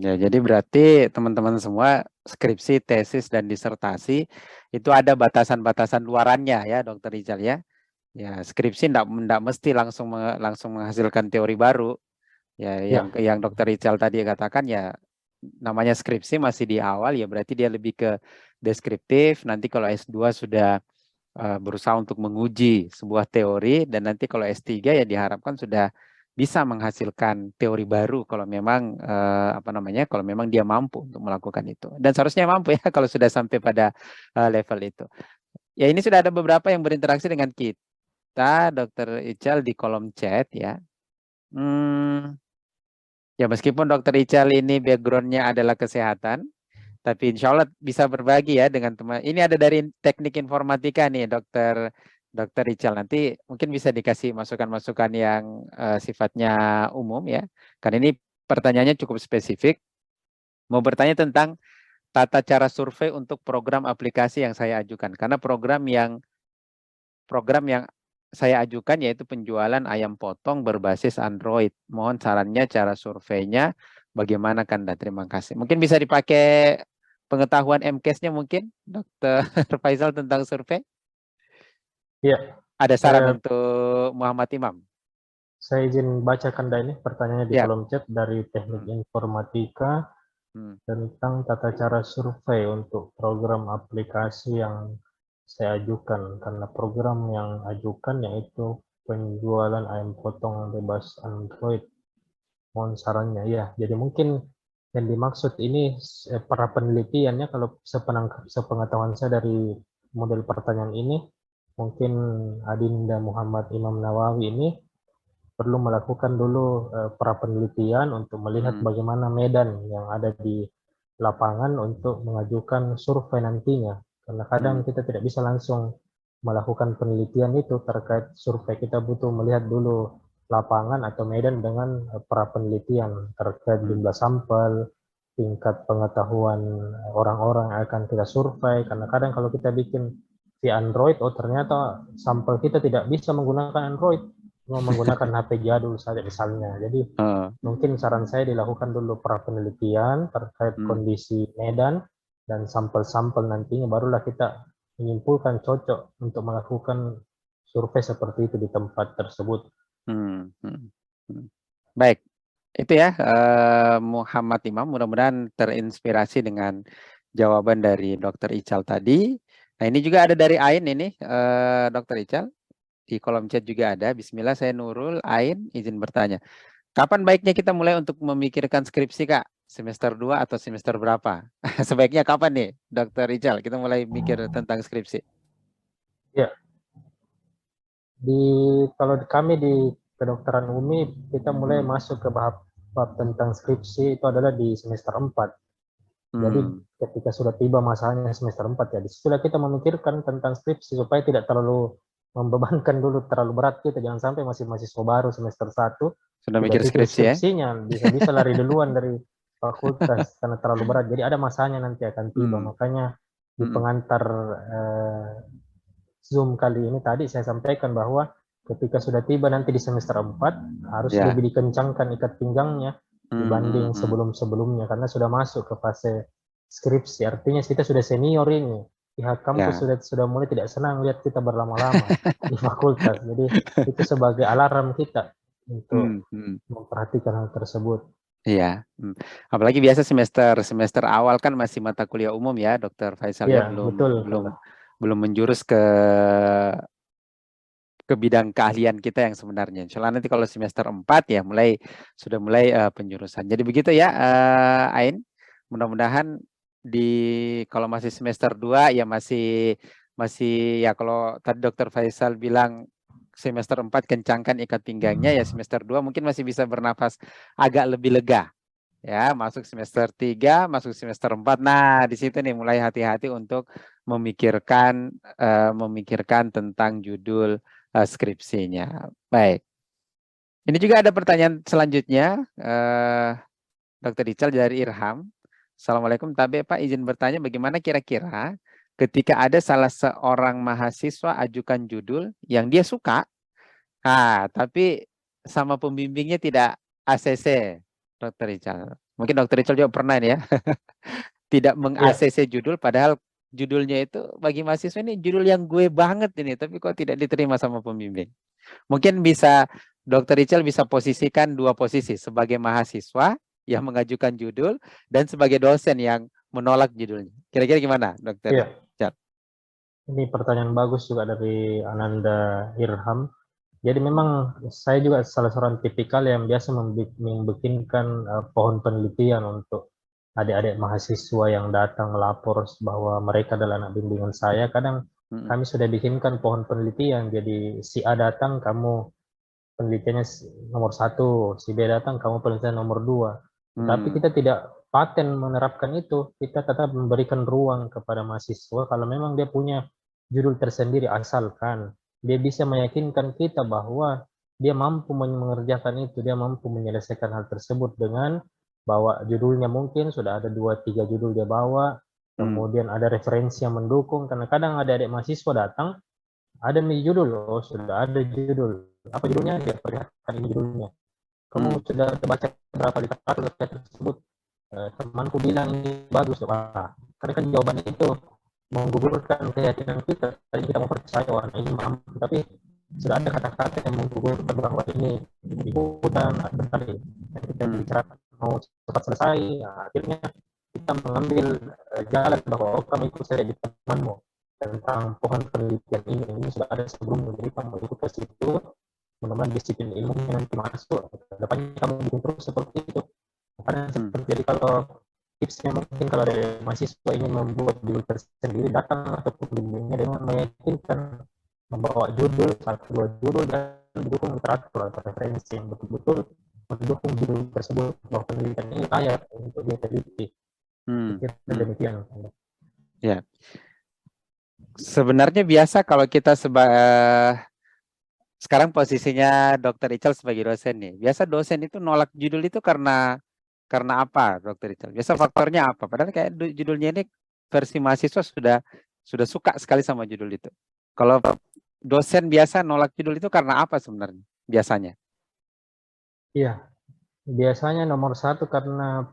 Ya, jadi berarti teman-teman semua skripsi, tesis, dan disertasi itu ada batasan-batasan luarannya ya, Dokter Rizal ya. Ya, skripsi enggak mesti langsung menghasilkan teori baru. Ya, Ya, yang Dokter Rizal tadi katakan ya namanya skripsi masih di awal ya berarti dia lebih ke deskriptif. Nanti kalau S2 sudah berusaha untuk menguji sebuah teori dan nanti kalau S3 ya diharapkan sudah bisa menghasilkan teori baru kalau memang apa namanya kalau memang dia mampu untuk melakukan itu dan seharusnya mampu ya kalau sudah sampai pada level itu. Ya ini sudah ada beberapa yang berinteraksi dengan kita, Dokter Ical di kolom chat ya. Hmm, ya meskipun Dokter Ical ini backgroundnya adalah kesehatan, tapi insya Allah bisa berbagi ya dengan teman. Ini ada dari teknik informatika nih, Dokter Ical. Nanti mungkin bisa dikasih masukan-masukan yang sifatnya umum ya. Karena ini pertanyaannya cukup spesifik. Mau bertanya tentang tata cara survei untuk program aplikasi yang saya ajukan. Karena program yang saya ajukan yaitu penjualan ayam potong berbasis Android. Mohon sarannya cara surveinya bagaimana Kanda? Terima kasih. Mungkin bisa dipakai pengetahuan MCAS-nya mungkin, Dokter Faisal tentang survei. ya. Ada saran Saya untuk Muhammad Imam? saya izin bacakan ini pertanyaannya di Ya. kolom chat dari teknik Hmm, informatika hmm, tentang tata cara survei untuk program aplikasi yang saya ajukan. Karena program yang ajukan yaitu penjualan ayam potong bebas Android. Mohon sarannya. Ya, jadi mungkin yang dimaksud ini para penelitiannya, kalau sepengetahuan saya dari model pertanyaan ini, mungkin Adinda Muhammad Imam Nawawi ini perlu melakukan dulu pra penelitian untuk melihat hmm, bagaimana medan yang ada di lapangan untuk mengajukan survei nantinya. Karena kadang hmm, kita tidak bisa langsung melakukan penelitian itu terkait survei, kita butuh melihat dulu lapangan atau medan dengan para penelitian terkait jumlah sampel, tingkat pengetahuan orang-orang yang akan kita survei. Karena kadang kalau kita bikin via Android, oh ternyata sampel kita tidak bisa menggunakan Android, cuma menggunakan HP jadul saja misalnya. Jadi mungkin saran saya dilakukan dulu pra penelitian terkait kondisi medan dan sampel-sampel, nantinya barulah kita menyimpulkan cocok untuk melakukan survei seperti itu di tempat tersebut. Baik, itu ya Muhammad Imam, mudah-mudahan terinspirasi dengan jawaban dari Dr. Ical tadi. Nah ini juga ada dari Ain ini, Dr. Ical. Di kolom chat juga ada. Bismillah, saya Nurul. Ain izin bertanya. Kapan baiknya kita mulai untuk memikirkan skripsi, Kak? Semester 2 atau semester berapa? Sebaiknya kapan nih, Dr. Ical, kita mulai mikir tentang skripsi? Ya, kalau kami di kedokteran UMI, kita mulai masuk ke bab tentang skripsi itu adalah di semester 4. Jadi ketika sudah tiba masanya semester 4 ya, disitulah kita memikirkan tentang skripsi supaya tidak terlalu membebankan dulu, terlalu berat kita. Jangan sampai masih mahasiswa baru semester 1 sudah mikir skripsi ya? skripsinya, bisa-bisa lari duluan dari fakultas karena terlalu berat. Jadi ada masanya nanti akan tiba. Makanya di pengantar Zoom kali ini tadi saya sampaikan bahwa ketika sudah tiba nanti di semester 4 harus lebih dikencangkan ikat pinggangnya dibanding sebelum-sebelumnya, karena sudah masuk ke fase skripsi. Artinya kita sudah senior ini. Pihak kampus sudah mulai tidak senang lihat kita berlama-lama di fakultas. Jadi itu sebagai alarm kita untuk memperhatikan hal tersebut. Iya, apalagi biasa semester awal kan masih mata kuliah umum ya, Dr. Faisal ya, belum menjurus ke bidang keahlian kita yang sebenarnya. Insya Allah nanti kalau semester 4 ya sudah mulai penjurusan. Jadi begitu ya, Ain. Mudah-mudahan kalau masih semester 2 ya masih ya, kalau tadi Dr. Faisal bilang semester 4 kencangkan ikat pinggangnya, ya semester 2 mungkin masih bisa bernafas agak lebih lega. Ya, masuk semester 3, masuk semester 4. Nah, di situ nih mulai hati-hati untuk memikirkan tentang judul skripsinya. Baik. Ini juga ada pertanyaan selanjutnya, Dr. Ical dari Irham. Assalamualaikum Tabe, Pak, izin bertanya bagaimana kira-kira ketika ada salah seorang mahasiswa ajukan judul yang dia suka, tapi sama pembimbingnya tidak ACC, Dr. Ical. Mungkin Dr. Ical juga pernah ya, tidak meng-ACC judul, padahal judulnya itu bagi mahasiswa ini judul yang gue banget ini, tapi kok tidak diterima sama pembimbing. Mungkin bisa Dr. Ical bisa posisikan dua posisi, sebagai mahasiswa yang mengajukan judul dan sebagai dosen yang menolak judulnya. Kira-kira gimana, Dr. Ical? Ini pertanyaan bagus juga dari Ananda Irham. Jadi memang saya juga salah seorang tipikal yang biasa membikinkan pohon penelitian untuk adik-adik mahasiswa yang datang melapor bahwa mereka adalah anak bimbingan saya. Kadang kami sudah bikinkan pohon penelitian. Jadi si A datang, kamu penelitiannya nomor 1, si B datang, kamu penelitian nomor 2. Tapi kita tidak paten menerapkan itu. Kita tetap memberikan ruang kepada mahasiswa kalau memang dia punya judul tersendiri, asalkan dia bisa meyakinkan kita bahwa dia mampu mengerjakan itu, dia mampu menyelesaikan hal tersebut dengan bawa judulnya, mungkin sudah ada 2-3 judul dia bawa, kemudian ada referensi yang mendukung, karena kadang ada adik mahasiswa datang, ada nih judul, oh sudah ada judul, apa judulnya, dia perlihatkan ini judulnya, kamu sudah baca berapa literatur tersebut, temanku bilang ini bagus, karena kan jawabannya itu menggugurkan keyakinan kita, tadi kita mau percaya warna ini mampu, tapi sudah ada kata-kata yang menggugurkan bahwa ini ikutan berkali, dan kita bicarakan mau cepat selesai, akhirnya kita mengambil jalan bahwa kamu ikut saya di temanmu tentang pohon penelitian ini sudah ada sebelumnya, jadi kamu ikut ke situ, mudah-mudahan disiplin ilmunya nanti masuk, depannya kamu bikin terus seperti itu. Karena jadi kalau tipsnya mungkin kalau ada mahasiswa ingin membuat judul tersendiri, datang ataupun bimbingnya dengan meyakinkan membawa judul 1-2 judul dan mendukung literatur atau referensi yang betul-betul mendukung judul tersebut bahwa penelitian ini layak untuk diteliti. Demikian. Ya. Sebenarnya biasa kalau kita sekarang posisinya Dokter Ical sebagai dosen nih. Biasa dosen itu nolak judul itu karena apa, Dokter Ical? Biasa faktornya apa? Padahal kayak judulnya ini versi mahasiswa sudah suka sekali sama judul itu. Kalau dosen biasa nolak judul itu karena apa sebenarnya? Biasanya. Iya, biasanya nomor satu karena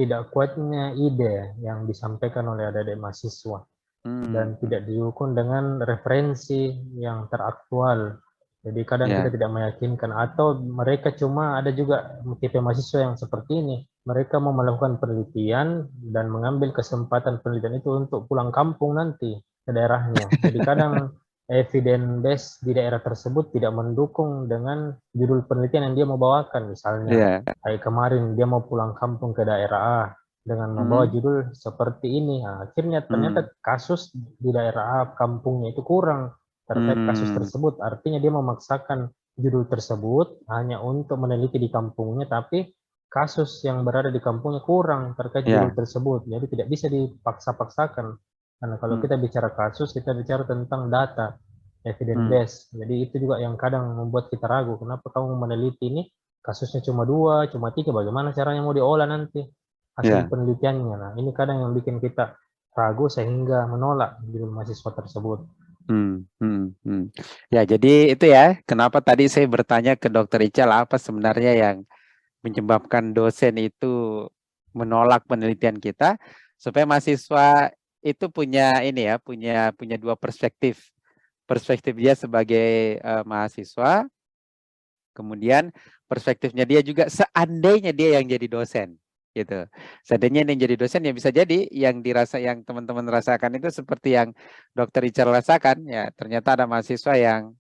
tidak kuatnya ide yang disampaikan oleh adik-adik mahasiswa dan Hmm, tidak didukung dengan referensi yang teraktual. Jadi kadang kita ya, tidak meyakinkan atau mereka cuma ada juga tipe mahasiswa yang seperti ini. Mereka mau melakukan penelitian dan mengambil kesempatan penelitian itu untuk pulang kampung nanti ke daerahnya. Jadi kadang evidence base di daerah tersebut tidak mendukung dengan judul penelitian yang dia mau bawakan. Misalnya, ya. kayak kemarin dia mau pulang kampung ke daerah A dengan membawa Hmm, judul seperti ini. Nah, akhirnya hmm, ternyata kasus di daerah A kampungnya itu kurang terkait kasus hmm, tersebut. Artinya dia memaksakan judul tersebut hanya untuk meneliti di kampungnya, tapi kasus yang berada di kampungnya kurang terkait judul ya. tersebut. Jadi tidak bisa dipaksa-paksakan. Karena kalau Hmm, kita bicara kasus, kita bicara tentang data, evidence hmm, base. Jadi itu juga yang kadang membuat kita ragu, kenapa kamu meneliti ini, kasusnya cuma 2, cuma 3, bagaimana caranya mau diolah nanti hasil ya. penelitiannya. Nah, ini kadang yang bikin kita ragu sehingga menolak judul mahasiswa tersebut. Hmm, hmm, hmm. Ya, jadi itu ya, kenapa tadi saya bertanya ke Dokter Ical apa sebenarnya yang menyebabkan dosen itu menolak penelitian kita, supaya mahasiswa itu punya ini ya, punya dua perspektif. Perspektif dia sebagai mahasiswa, kemudian perspektifnya dia juga seandainya dia yang jadi dosen, gitu. Seandainya yang jadi dosen ya bisa jadi yang teman-teman rasakan itu seperti yang Dokter Ical rasakan ya. Ternyata ada mahasiswa yang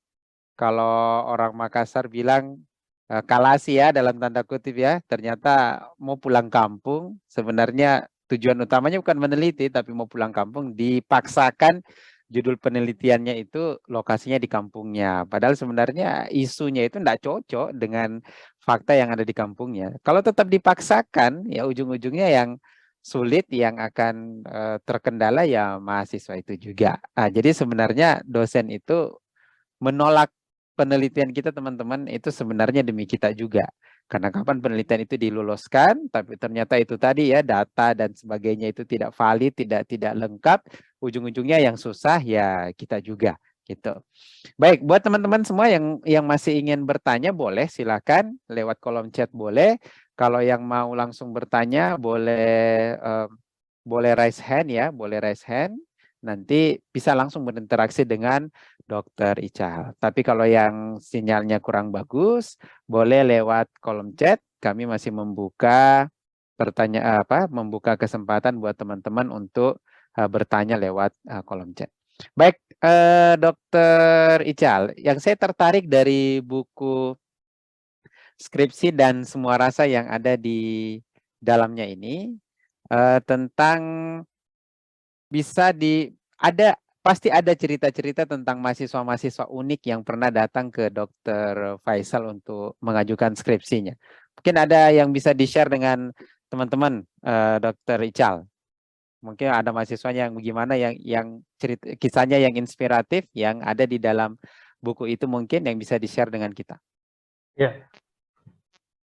kalau orang Makassar bilang kalasi ya dalam tanda kutip ya, ternyata mau pulang kampung, sebenarnya tujuan utamanya bukan meneliti tapi mau pulang kampung, dipaksakan judul penelitiannya itu lokasinya di kampungnya. Padahal sebenarnya isunya itu tidak cocok dengan fakta yang ada di kampungnya. Kalau tetap dipaksakan ya ujung-ujungnya yang sulit yang akan terkendala ya mahasiswa itu juga. Jadi sebenarnya dosen itu menolak penelitian kita teman-teman itu sebenarnya demi kita juga. Karena kapan penelitian itu diluluskan, tapi ternyata itu tadi ya data dan sebagainya itu tidak valid, tidak lengkap, ujung-ujungnya yang susah ya kita juga gitu. Baik, buat teman-teman semua yang masih ingin bertanya boleh silakan lewat kolom chat boleh. Kalau yang mau langsung bertanya boleh raise hand ya, boleh raise hand. Nanti bisa langsung berinteraksi dengan Dokter Ical. Tapi kalau yang sinyalnya kurang bagus, boleh lewat kolom chat. Kami masih membuka membuka kesempatan buat teman-teman untuk bertanya lewat kolom chat. Baik, Dokter Ical, yang saya tertarik dari buku skripsi dan semua rasa yang ada di dalamnya ini tentang pasti ada cerita-cerita tentang mahasiswa-mahasiswa unik yang pernah datang ke Dokter Faisal untuk mengajukan skripsinya. Mungkin ada yang bisa di-share dengan teman-teman Dokter Ical. Mungkin ada mahasiswanya yang bagaimana yang cerita kisahnya yang inspiratif yang ada di dalam buku itu mungkin yang bisa di-share dengan kita. Ya,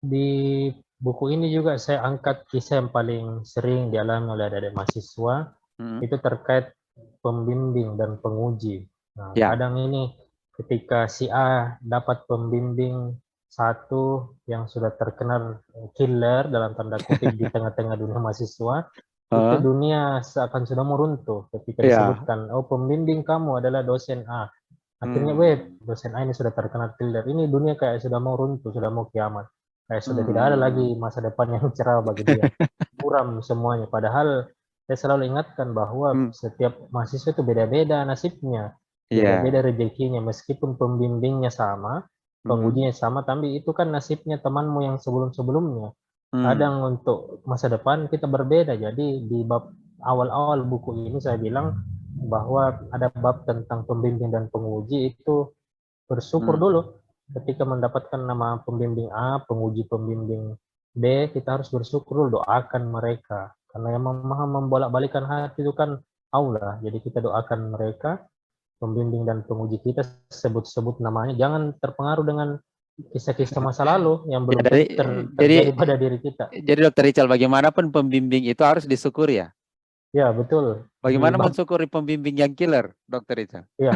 di buku ini juga saya angkat kisah yang paling sering dialami oleh adik-adik mahasiswa, Hmm. itu terkait pembimbing dan penguji. Nah, Ya. kadang ini ketika si A dapat pembimbing satu yang sudah terkenal killer dalam tanda kutip di tengah-tengah dunia mahasiswa, itu Oh, dunia seakan sudah mau runtuh ketika ya. disebutkan, oh pembimbing kamu adalah dosen A. Akhirnya, web Hmm. dosen A ini sudah terkenal killer. Ini dunia kayak sudah mau runtuh, sudah mau kiamat. Kayak sudah tidak ada lagi Hmm. masa depan yang cerah bagi dia. Buram semuanya. Padahal saya selalu ingatkan bahwa Hmm. setiap mahasiswa itu beda-beda nasibnya. Beda-beda Iya. rezekinya. Meskipun pembimbingnya sama, Hmm. pengujinya sama, tapi itu kan nasibnya temanmu yang sebelum-sebelumnya. Hmm. Kadang untuk masa depan kita berbeda. Jadi di bab awal-awal buku ini saya bilang bahwa ada bab tentang pembimbing dan penguji itu bersyukur Hmm. dulu ketika mendapatkan nama pembimbing A, penguji pembimbing B, kita harus bersyukur dulu, doakan mereka. Karena yang membolak-balikan hati itu kan Allah. Jadi kita doakan mereka pembimbing dan penguji kita sebut-sebut namanya, jangan terpengaruh dengan kisah-kisah masa lalu yang Ya, belum tentu jadi terjadi pada diri kita. jadi Dokter Ical, bagaimanapun pembimbing itu harus disyukuri ya. Ya, betul. Di Bagaimana bab mensyukuri pembimbing yang killer, Dokter Ical? ya,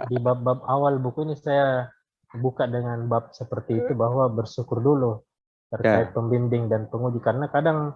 di bab awal buku ini saya buka dengan bab seperti itu, bahwa bersyukur dulu terkait Ya. pembimbing dan penguji, karena kadang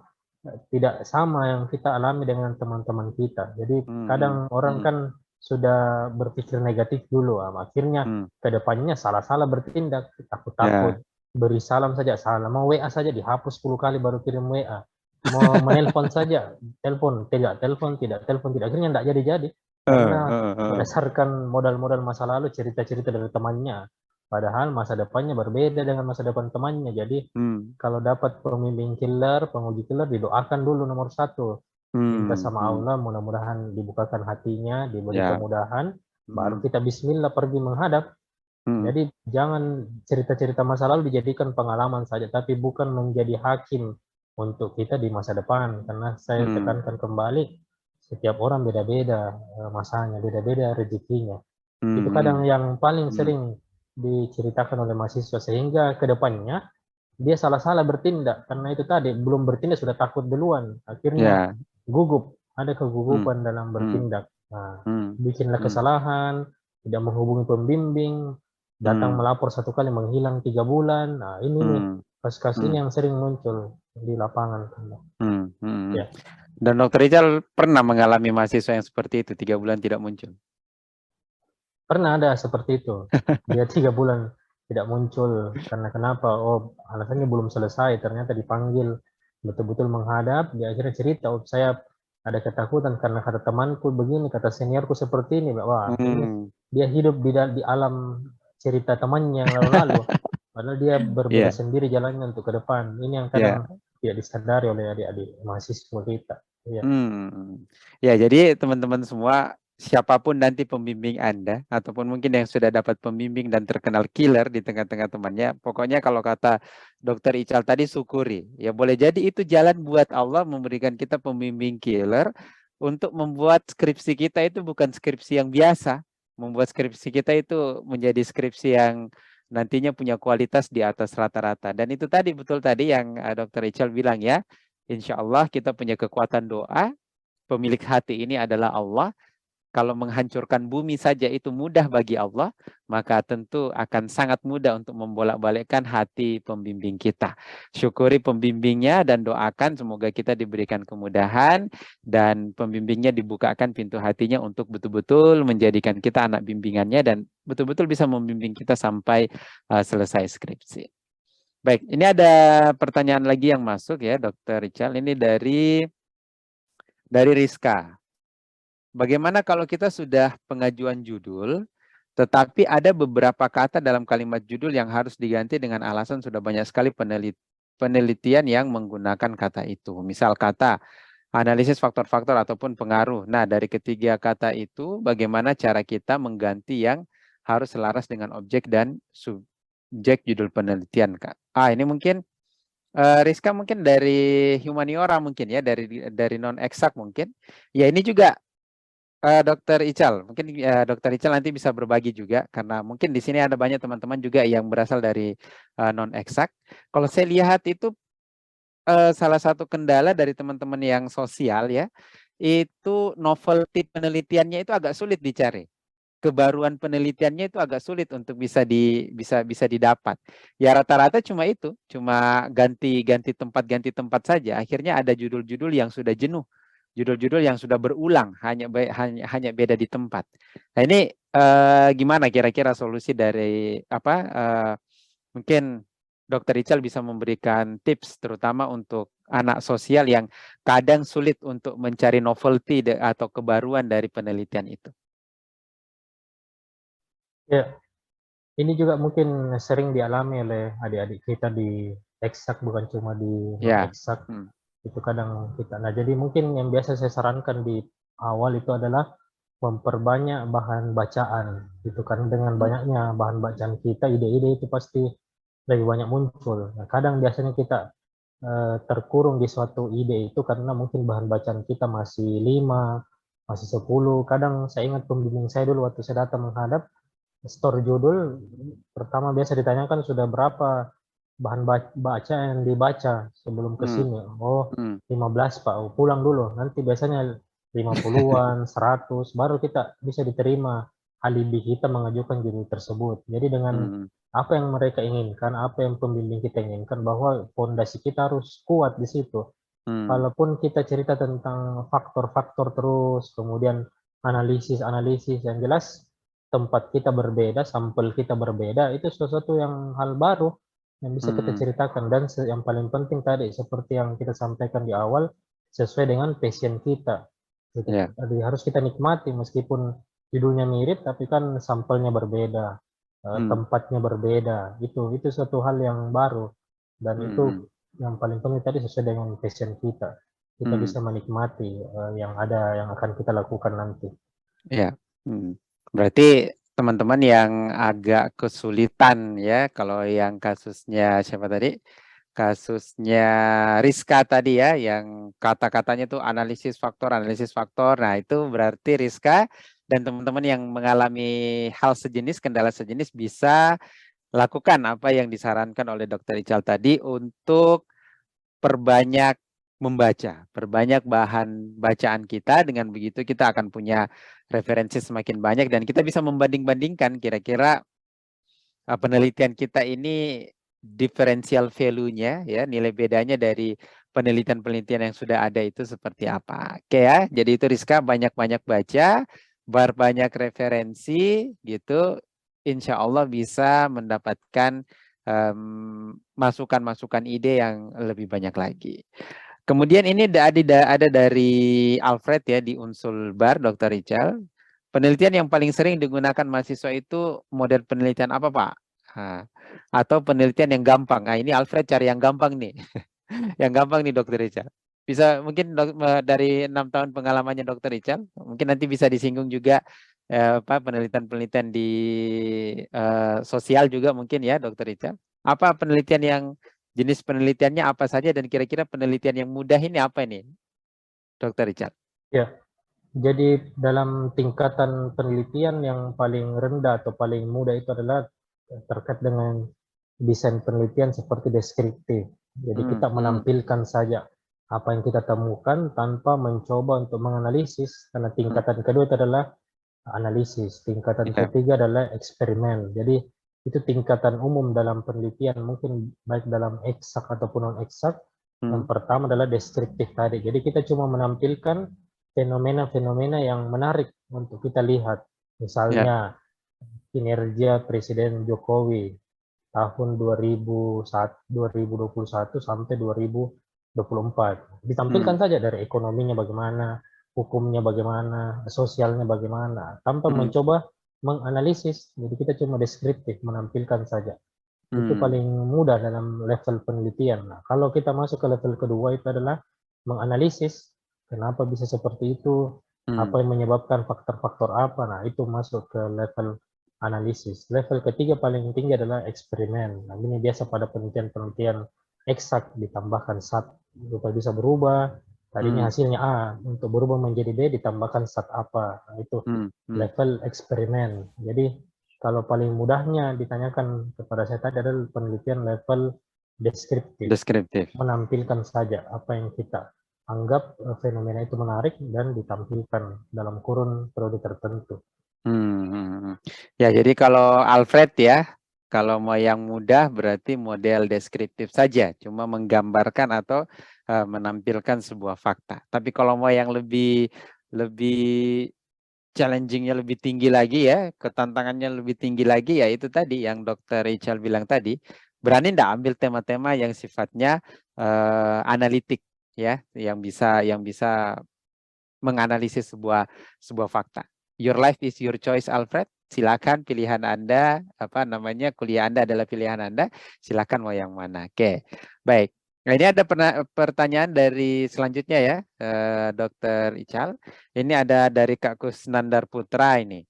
tidak sama yang kita alami dengan teman-teman kita. Jadi Hmm, kadang orang hmm, kan sudah berpikir negatif dulu, akhirnya hmm. ke depannya salah-salah bertindak, Ya. takut-takut beri salam saja salah, mau WA saja dihapus 10 kali baru kirim WA, mau menelpon saja, telepon tidak, akhirnya tidak jadi-jadi karena Eh, eh. berdasarkan modal-modal masa lalu, cerita-cerita dari temannya. Padahal masa depannya berbeda dengan masa depan temannya. Jadi Hmm, kalau dapat pembimbing killer, penguji killer, didoakan dulu nomor satu. Minta hmm, sama hmm. Allah mudah-mudahan dibukakan hatinya, diberi Ya. kemudahan, baru Hmm, kita bismillah pergi menghadap. hmm, Jadi jangan cerita-cerita masa lalu dijadikan pengalaman saja, tapi bukan menjadi hakim untuk kita di masa depan. Karena saya hmm, tekankan kembali, setiap orang beda-beda masanya, beda-beda rezekinya. Itu hmm, kadang hmm, yang paling hmm. sering diceritakan oleh mahasiswa, sehingga ke depannya dia salah-salah bertindak. Karena itu tadi, belum bertindak sudah takut duluan. Akhirnya Ya. gugup, ada Hmm, kegugupan dalam hmm, bertindak. Nah, hmm, bikinlah hmm, kesalahan, tidak menghubungi pembimbing, datang hmm, melapor 1 kali menghilang 3 bulan. Nah, ini nih hmm, kasus-kasus hmm, ini yang sering muncul di lapangan. hmm, hmm. Ya, Dan Dokter Rizal pernah mengalami mahasiswa yang seperti itu, 3 bulan tidak muncul. pernah ada seperti itu. Dia 3 bulan tidak muncul karena kenapa? Oh, alasannya belum selesai. Ternyata dipanggil betul-betul menghadap. Dia akhirnya cerita, oh, saya ada ketakutan karena kata temanku begini, kata seniorku seperti ini. Wah, ini Hmm. dia hidup di alam cerita temannya yang lalu-lalu. Padahal dia berbeda Iya, sendiri jalannya untuk ke depan. Ini yang iya. kadang tidak disadari oleh adik-adik mahasiswa kita. Iya. Hmm. Ya, jadi teman-teman semua, siapapun nanti pembimbing Anda, ataupun mungkin yang sudah dapat pembimbing dan terkenal killer di tengah-tengah temannya, pokoknya kalau kata Dokter Ical tadi, syukuri. Ya, boleh jadi itu jalan buat Allah memberikan kita pembimbing killer untuk membuat skripsi kita itu bukan skripsi yang biasa. Membuat skripsi kita itu menjadi skripsi yang nantinya punya kualitas di atas rata-rata. Dan itu tadi, betul tadi yang Dokter Ical bilang ya, insya Allah kita punya kekuatan doa. Pemilik hati ini adalah Allah. Kalau menghancurkan bumi saja itu mudah bagi Allah, maka tentu akan sangat mudah untuk membolak-balikkan hati pembimbing kita. Syukuri pembimbingnya dan doakan semoga kita diberikan kemudahan dan pembimbingnya dibukakan pintu hatinya untuk betul-betul menjadikan kita anak bimbingannya dan betul-betul bisa membimbing kita sampai selesai skripsi. Baik, ini ada pertanyaan lagi yang masuk ya, Dokter Richard. Ini dari Rizka. Bagaimana kalau kita sudah pengajuan judul, tetapi ada beberapa kata dalam kalimat judul yang harus diganti dengan alasan sudah banyak sekali penelitian yang menggunakan kata itu. Misal kata analisis faktor-faktor ataupun pengaruh. Nah, dari ketiga kata itu, bagaimana cara kita mengganti yang harus selaras dengan objek dan subjek judul penelitian, Kak? Ini mungkin Rizka mungkin dari humaniora mungkin ya, dari non eksak mungkin. Ya ini juga Dokter Ical, mungkin Dokter Ical nanti bisa berbagi juga karena mungkin di sini ada banyak teman-teman juga yang berasal dari non eksak. Kalau saya lihat itu salah satu kendala dari teman-teman yang sosial ya, itu novelty penelitiannya itu agak sulit dicari. Kebaruan penelitiannya itu agak sulit untuk bisa didapat. Ya rata-rata cuma itu, cuma ganti tempat saja. Akhirnya ada judul-judul yang sudah jenuh, judul-judul yang sudah berulang, hanya beda di tempat. Nah ini gimana kira-kira solusi dari apa? Mungkin Dokter Ical bisa memberikan tips terutama untuk anak sosial yang kadang sulit untuk mencari novelty atau kebaruan dari penelitian itu. Ya, ini juga mungkin sering dialami oleh adik-adik kita di eksak, bukan cuma di non Ya. eksak. Hmm. Itu kadang kita. Nah, jadi mungkin yang biasa saya sarankan di awal itu adalah memperbanyak bahan bacaan. Itu karena dengan Hmm. banyaknya bahan bacaan kita, ide-ide itu pasti lebih banyak muncul. Nah, kadang biasanya kita terkurung di suatu ide itu karena mungkin bahan bacaan kita masih 5, masih 10. Kadang saya ingat pembimbing saya dulu waktu saya datang menghadap, store judul pertama biasa ditanyakan sudah berapa bahan baca yang dibaca sebelum ke Hmm, sini. Oh, hmm, 15 Pak. Oh, pulang dulu. Nanti biasanya 50-an, 100 baru kita bisa diterima alibi kita mengajukan judul tersebut. Jadi dengan hmm, apa yang mereka inginkan, apa yang pembimbing kita inginkan, bahwa fondasi kita harus kuat di situ. hmm, Kalaupun kita cerita tentang faktor-faktor terus, kemudian analisis-analisis, yang jelas tempat kita berbeda, sampel kita berbeda, itu sesuatu yang hal baru yang bisa kita hmm, ceritakan. Dan yang paling penting tadi, seperti yang kita sampaikan di awal, sesuai dengan passion kita. ya, Jadi harus kita nikmati meskipun judulnya mirip, tapi kan sampelnya berbeda, hmm, tempatnya berbeda. Itu suatu hal yang baru. Dan hmm, hmm, itu yang paling penting tadi sesuai dengan passion kita. Kita hmm, bisa menikmati yang ada yang akan kita lakukan nanti. ya. Hmm. Berarti teman-teman yang agak kesulitan ya, kalau yang kasusnya siapa tadi? Kasusnya Rizka tadi ya, yang kata-katanya tuh analisis faktor, analisis faktor. Nah, itu berarti Rizka dan teman-teman yang mengalami hal sejenis, kendala sejenis bisa lakukan apa yang disarankan oleh Dokter Ical tadi untuk perbanyak membaca, perbanyak bahan bacaan kita. Dengan begitu kita akan punya referensi semakin banyak dan kita bisa membanding-bandingkan kira-kira penelitian kita ini differential value-nya ya, nilai bedanya dari penelitian-penelitian yang sudah ada itu seperti apa. Oke ya, jadi itu Rizka banyak-banyak baca, banyak referensi gitu, insya Allah bisa mendapatkan masukan-masukan ide yang lebih banyak lagi. Kemudian ini ada dari Alfred ya di Unsul Bar, Dr. Richard. Penelitian yang paling sering digunakan mahasiswa itu model penelitian apa, Pak? Nah, atau penelitian yang gampang. Nah, ini Alfred cari yang gampang nih. Yang gampang nih, Dokter Richard. Bisa mungkin dari 6 tahun pengalamannya Dokter Richard, mungkin nanti bisa disinggung juga penelitian-penelitian di sosial juga mungkin ya, Dokter Richard. Apa penelitian yang jenis penelitiannya apa saja dan kira-kira penelitian yang mudah ini apa ini, Dokter Richard? Ya, jadi dalam tingkatan penelitian yang paling rendah atau paling mudah itu adalah terkait dengan desain penelitian seperti deskriptif. Jadi Hmm, kita hmm, menampilkan saja apa yang kita temukan tanpa mencoba untuk menganalisis. Karena hmm, tingkatan kedua itu adalah analisis, tingkatan ya, ketiga adalah eksperimen. Jadi itu tingkatan umum dalam penelitian, mungkin baik dalam eksak ataupun non eksak. Yang hmm, pertama adalah deskriptif tadi. Jadi kita cuma menampilkan fenomena-fenomena yang menarik untuk kita lihat. ya, Misalnya kinerja Presiden Jokowi tahun 2021 sampai 2024. Ditampilkan hmm, saja dari ekonominya bagaimana, hukumnya bagaimana, sosialnya bagaimana, tanpa hmm, mencoba menganalisis. Jadi kita cuma deskriptif, menampilkan saja. Itu hmm, paling mudah dalam level penelitian. Nah, kalau kita masuk ke level kedua itu adalah menganalisis kenapa bisa seperti itu, hmm, apa yang menyebabkan faktor-faktor apa. Nah, itu masuk ke level analisis. Level ketiga paling tinggi adalah eksperimen. Nah, ini biasa pada penelitian-penelitian eksak ditambahkan zat supaya bisa berubah. Tadinya hmm, hasilnya A, untuk berubah menjadi B ditambahkan zat apa. Nah, itu hmm, hmm. level eksperimen. Jadi kalau paling mudahnya ditanyakan kepada saya tadi adalah penelitian level deskriptif, Deskriptif. menampilkan saja apa yang kita anggap fenomena itu menarik dan ditampilkan dalam kurun periode tertentu. Hmm, hmm, hmm. Ya, jadi kalau Alfred ya, kalau mau yang mudah berarti model deskriptif saja, cuma menggambarkan atau menampilkan sebuah fakta. Tapi kalau mau yang lebih lebih challenging-nya lebih tinggi lagi ya, ketantangannya lebih tinggi lagi ya itu tadi yang Dokter Rachel bilang tadi, berani enggak ambil tema-tema yang sifatnya analitik ya, yang bisa menganalisis sebuah fakta. Your life is your choice, Alfred. Silakan pilihan Anda, apa namanya, kuliah Anda adalah pilihan Anda. Silakan mau yang mana. Oke, baik. Nah, ini ada pertanyaan dari selanjutnya ya, Dokter Ical. Ini ada dari Kak Kusnandar Putra ini.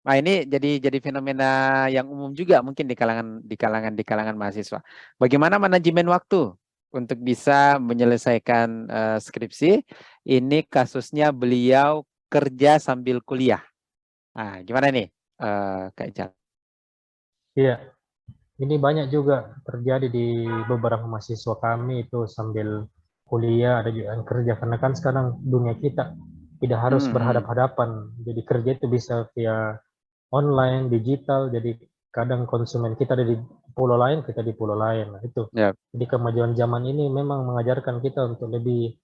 Nah, ini jadi fenomena yang umum juga mungkin di kalangan mahasiswa. Bagaimana manajemen waktu untuk bisa menyelesaikan skripsi? Ini kasusnya beliau kerja sambil kuliah. Nah, gimana nih, Kak Ical? Iya, ini banyak juga terjadi di beberapa mahasiswa kami itu sambil kuliah ada juga yang kerja karena kan sekarang dunia kita tidak harus Hmm, berhadap-hadapan. Jadi kerja itu bisa via online, digital. Jadi kadang konsumen kita ada di pulau lain, kita di pulau lain. Nah, itu. ya, Jadi kemajuan zaman ini memang mengajarkan kita untuk lebih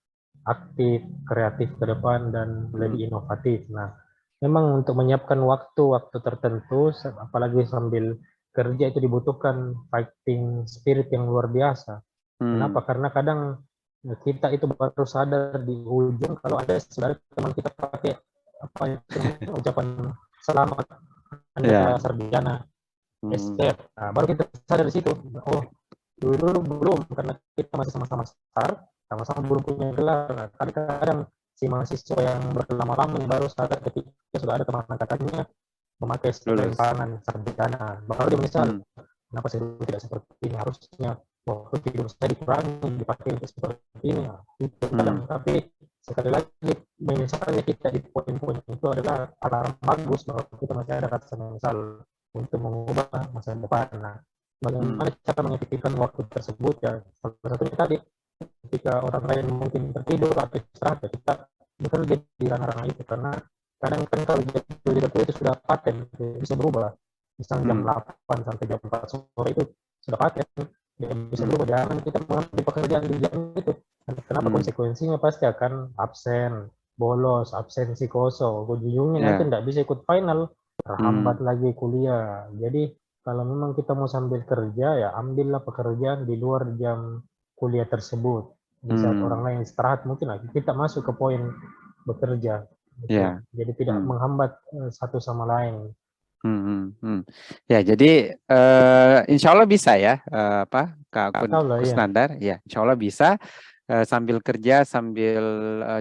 aktif, kreatif ke depan dan hmm, lebih inovatif. Nah, memang untuk menyiapkan waktu-waktu tertentu, apalagi sambil kerja itu dibutuhkan fighting spirit yang luar biasa. hmm, Kenapa? Karena kadang kita itu baru sadar di ujung kalau ada saudara teman kita pakai apa itu namanya, ucapan selamat Anda telah ya, sarjana hmm, ST. Nah, baru kita sadar di situ. Oh, dulu belum karena kita masih sama-sama start, sama-sama belum punya gelar. Nah, kadang si mahasiswa yang berlama-lama baru sadar ketika sudah ada teman angkatannya memakai lulus. stelentanan sarjana. Baru dia menyesal, Hmm, kenapa saya dulu tidak seperti ini, harusnya waktu tidur saya dikurangi, dipakai untuk seperti ini. Nah, itu hmm, kadang, tapi sekali lagi menyesalnya kita di poin-poin itu adalah alarm bagus bahwa kita masih ada rasa menyesal untuk mengubah masa depan. Nah, hmm, bagaimana cara mengefektifkan waktu tersebut ya, salah satunya tadi ketika orang lain mungkin tertidur atau istirahat ya kita bekerja di ranah-ranah itu karena kadang kan kalau jadwal itu sudah paten bisa berubah, misalnya jam hmm, 8 sampai jam 4 sore itu sudah paten ya bisa hmm, berubah, jangan kita mengambil pekerjaan di jam itu. Kenapa? hmm, Konsekuensinya pasti akan absen, bolos, absensi kosong, ujung-ujungnya nanti ya, tidak bisa ikut final, terhambat hmm, lagi kuliah. Jadi kalau memang kita mau sambil kerja ya ambillah pekerjaan di luar jam kuliah tersebut. Di saat orang hmm, lain istirahat mungkin kita masuk ke poin bekerja gitu. ya, Jadi tidak hmm. menghambat satu sama lain. Hmm, hmm, hmm. Ya, jadi insya Allah bisa ya, apa Kak Tahu lah ya. Kusnandar, ya, insya Allah bisa sambil kerja, sambil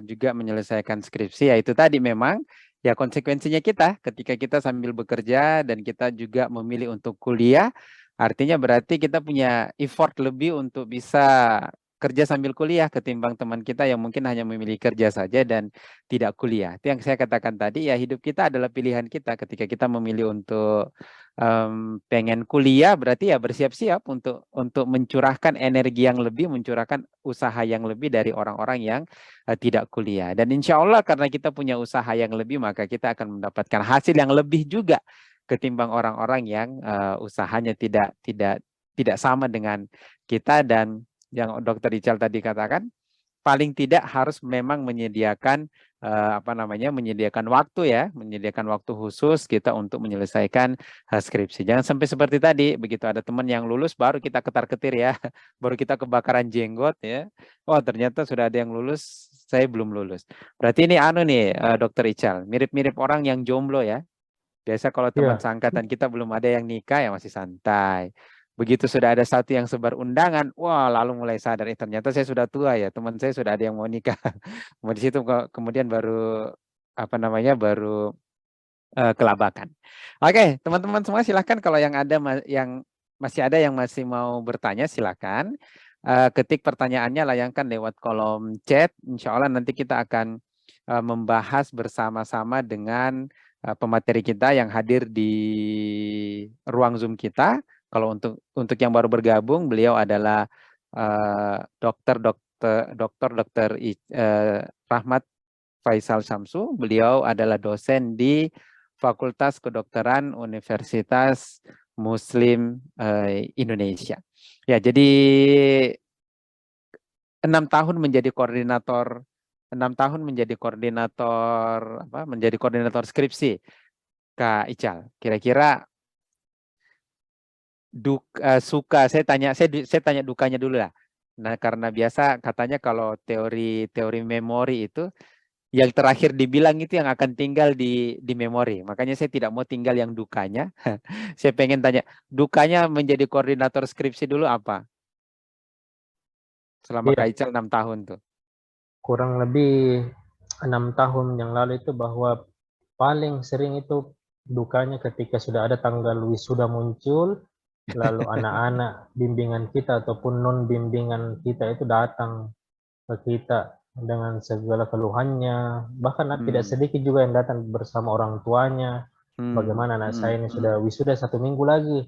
juga menyelesaikan skripsi. Ya itu tadi memang ya konsekuensinya kita ketika kita sambil bekerja dan kita juga memilih untuk kuliah, artinya berarti kita punya effort lebih untuk bisa kerja sambil kuliah ketimbang teman kita yang mungkin hanya memilih kerja saja dan tidak kuliah. Itu yang saya katakan tadi, ya hidup kita adalah pilihan kita. Ketika kita memilih untuk pengen kuliah, berarti ya bersiap-siap untuk mencurahkan energi yang lebih, mencurahkan usaha yang lebih dari orang-orang yang tidak kuliah. Dan insya Allah karena kita punya usaha yang lebih, maka kita akan mendapatkan hasil yang lebih juga ketimbang orang-orang yang usahanya tidak sama dengan kita. Dan yang Dokter Ical tadi katakan, paling tidak harus memang menyediakan apa namanya, menyediakan waktu ya, menyediakan waktu khusus kita untuk menyelesaikan skripsi. Jangan sampai seperti tadi, begitu ada teman yang lulus baru kita ketar-ketir ya, baru kita kebakaran jenggot ya. Oh ternyata sudah ada yang lulus, saya belum lulus. Berarti ini anu nih, Dokter Ical, mirip-mirip orang yang jomblo ya. Biasa kalau teman Iya, seangkatan kita belum ada yang nikah ya masih santai. Begitu sudah ada satu yang sebar undangan, wah lalu mulai sadar, ternyata saya sudah tua ya, teman saya sudah ada yang mau nikah. Di situ kemudian baru apa namanya, baru kelabakan. Oke, teman-teman semua silahkan kalau yang ada yang masih ada yang masih mau bertanya silahkan. Ketik pertanyaannya, layangkan lewat kolom chat. Insya Allah nanti kita akan membahas bersama-sama dengan pemateri kita yang hadir di ruang Zoom kita. Kalau untuk yang baru bergabung, beliau adalah dokter Rahmat Faisal Samsu. Beliau adalah dosen di Fakultas Kedokteran Universitas Muslim Indonesia. Ya, jadi 6 tahun menjadi koordinator, 6 tahun menjadi koordinator apa? Menjadi koordinator skripsi, Kak Ical. Kira-kira suka, saya tanya dukanya dulu lah. Nah, karena biasa katanya kalau teori memori itu yang terakhir dibilang itu yang akan tinggal di memori. Makanya saya tidak mau tinggal yang dukanya. Saya pengen tanya, dukanya menjadi koordinator skripsi dulu apa? Selama Kak iya. Ical 6 tahun tuh. Kurang lebih 6 tahun yang lalu itu bahwa paling sering itu dukanya ketika sudah ada tanggal wisuda muncul, lalu anak-anak bimbingan kita ataupun non bimbingan kita itu datang ke kita. dengan segala keluhannya, bahkan tidak Hmm. sedikit juga yang datang bersama orang tuanya. Hmm. Bagaimana anak Hmm. saya ini Hmm. sudah wisuda 1 minggu lagi,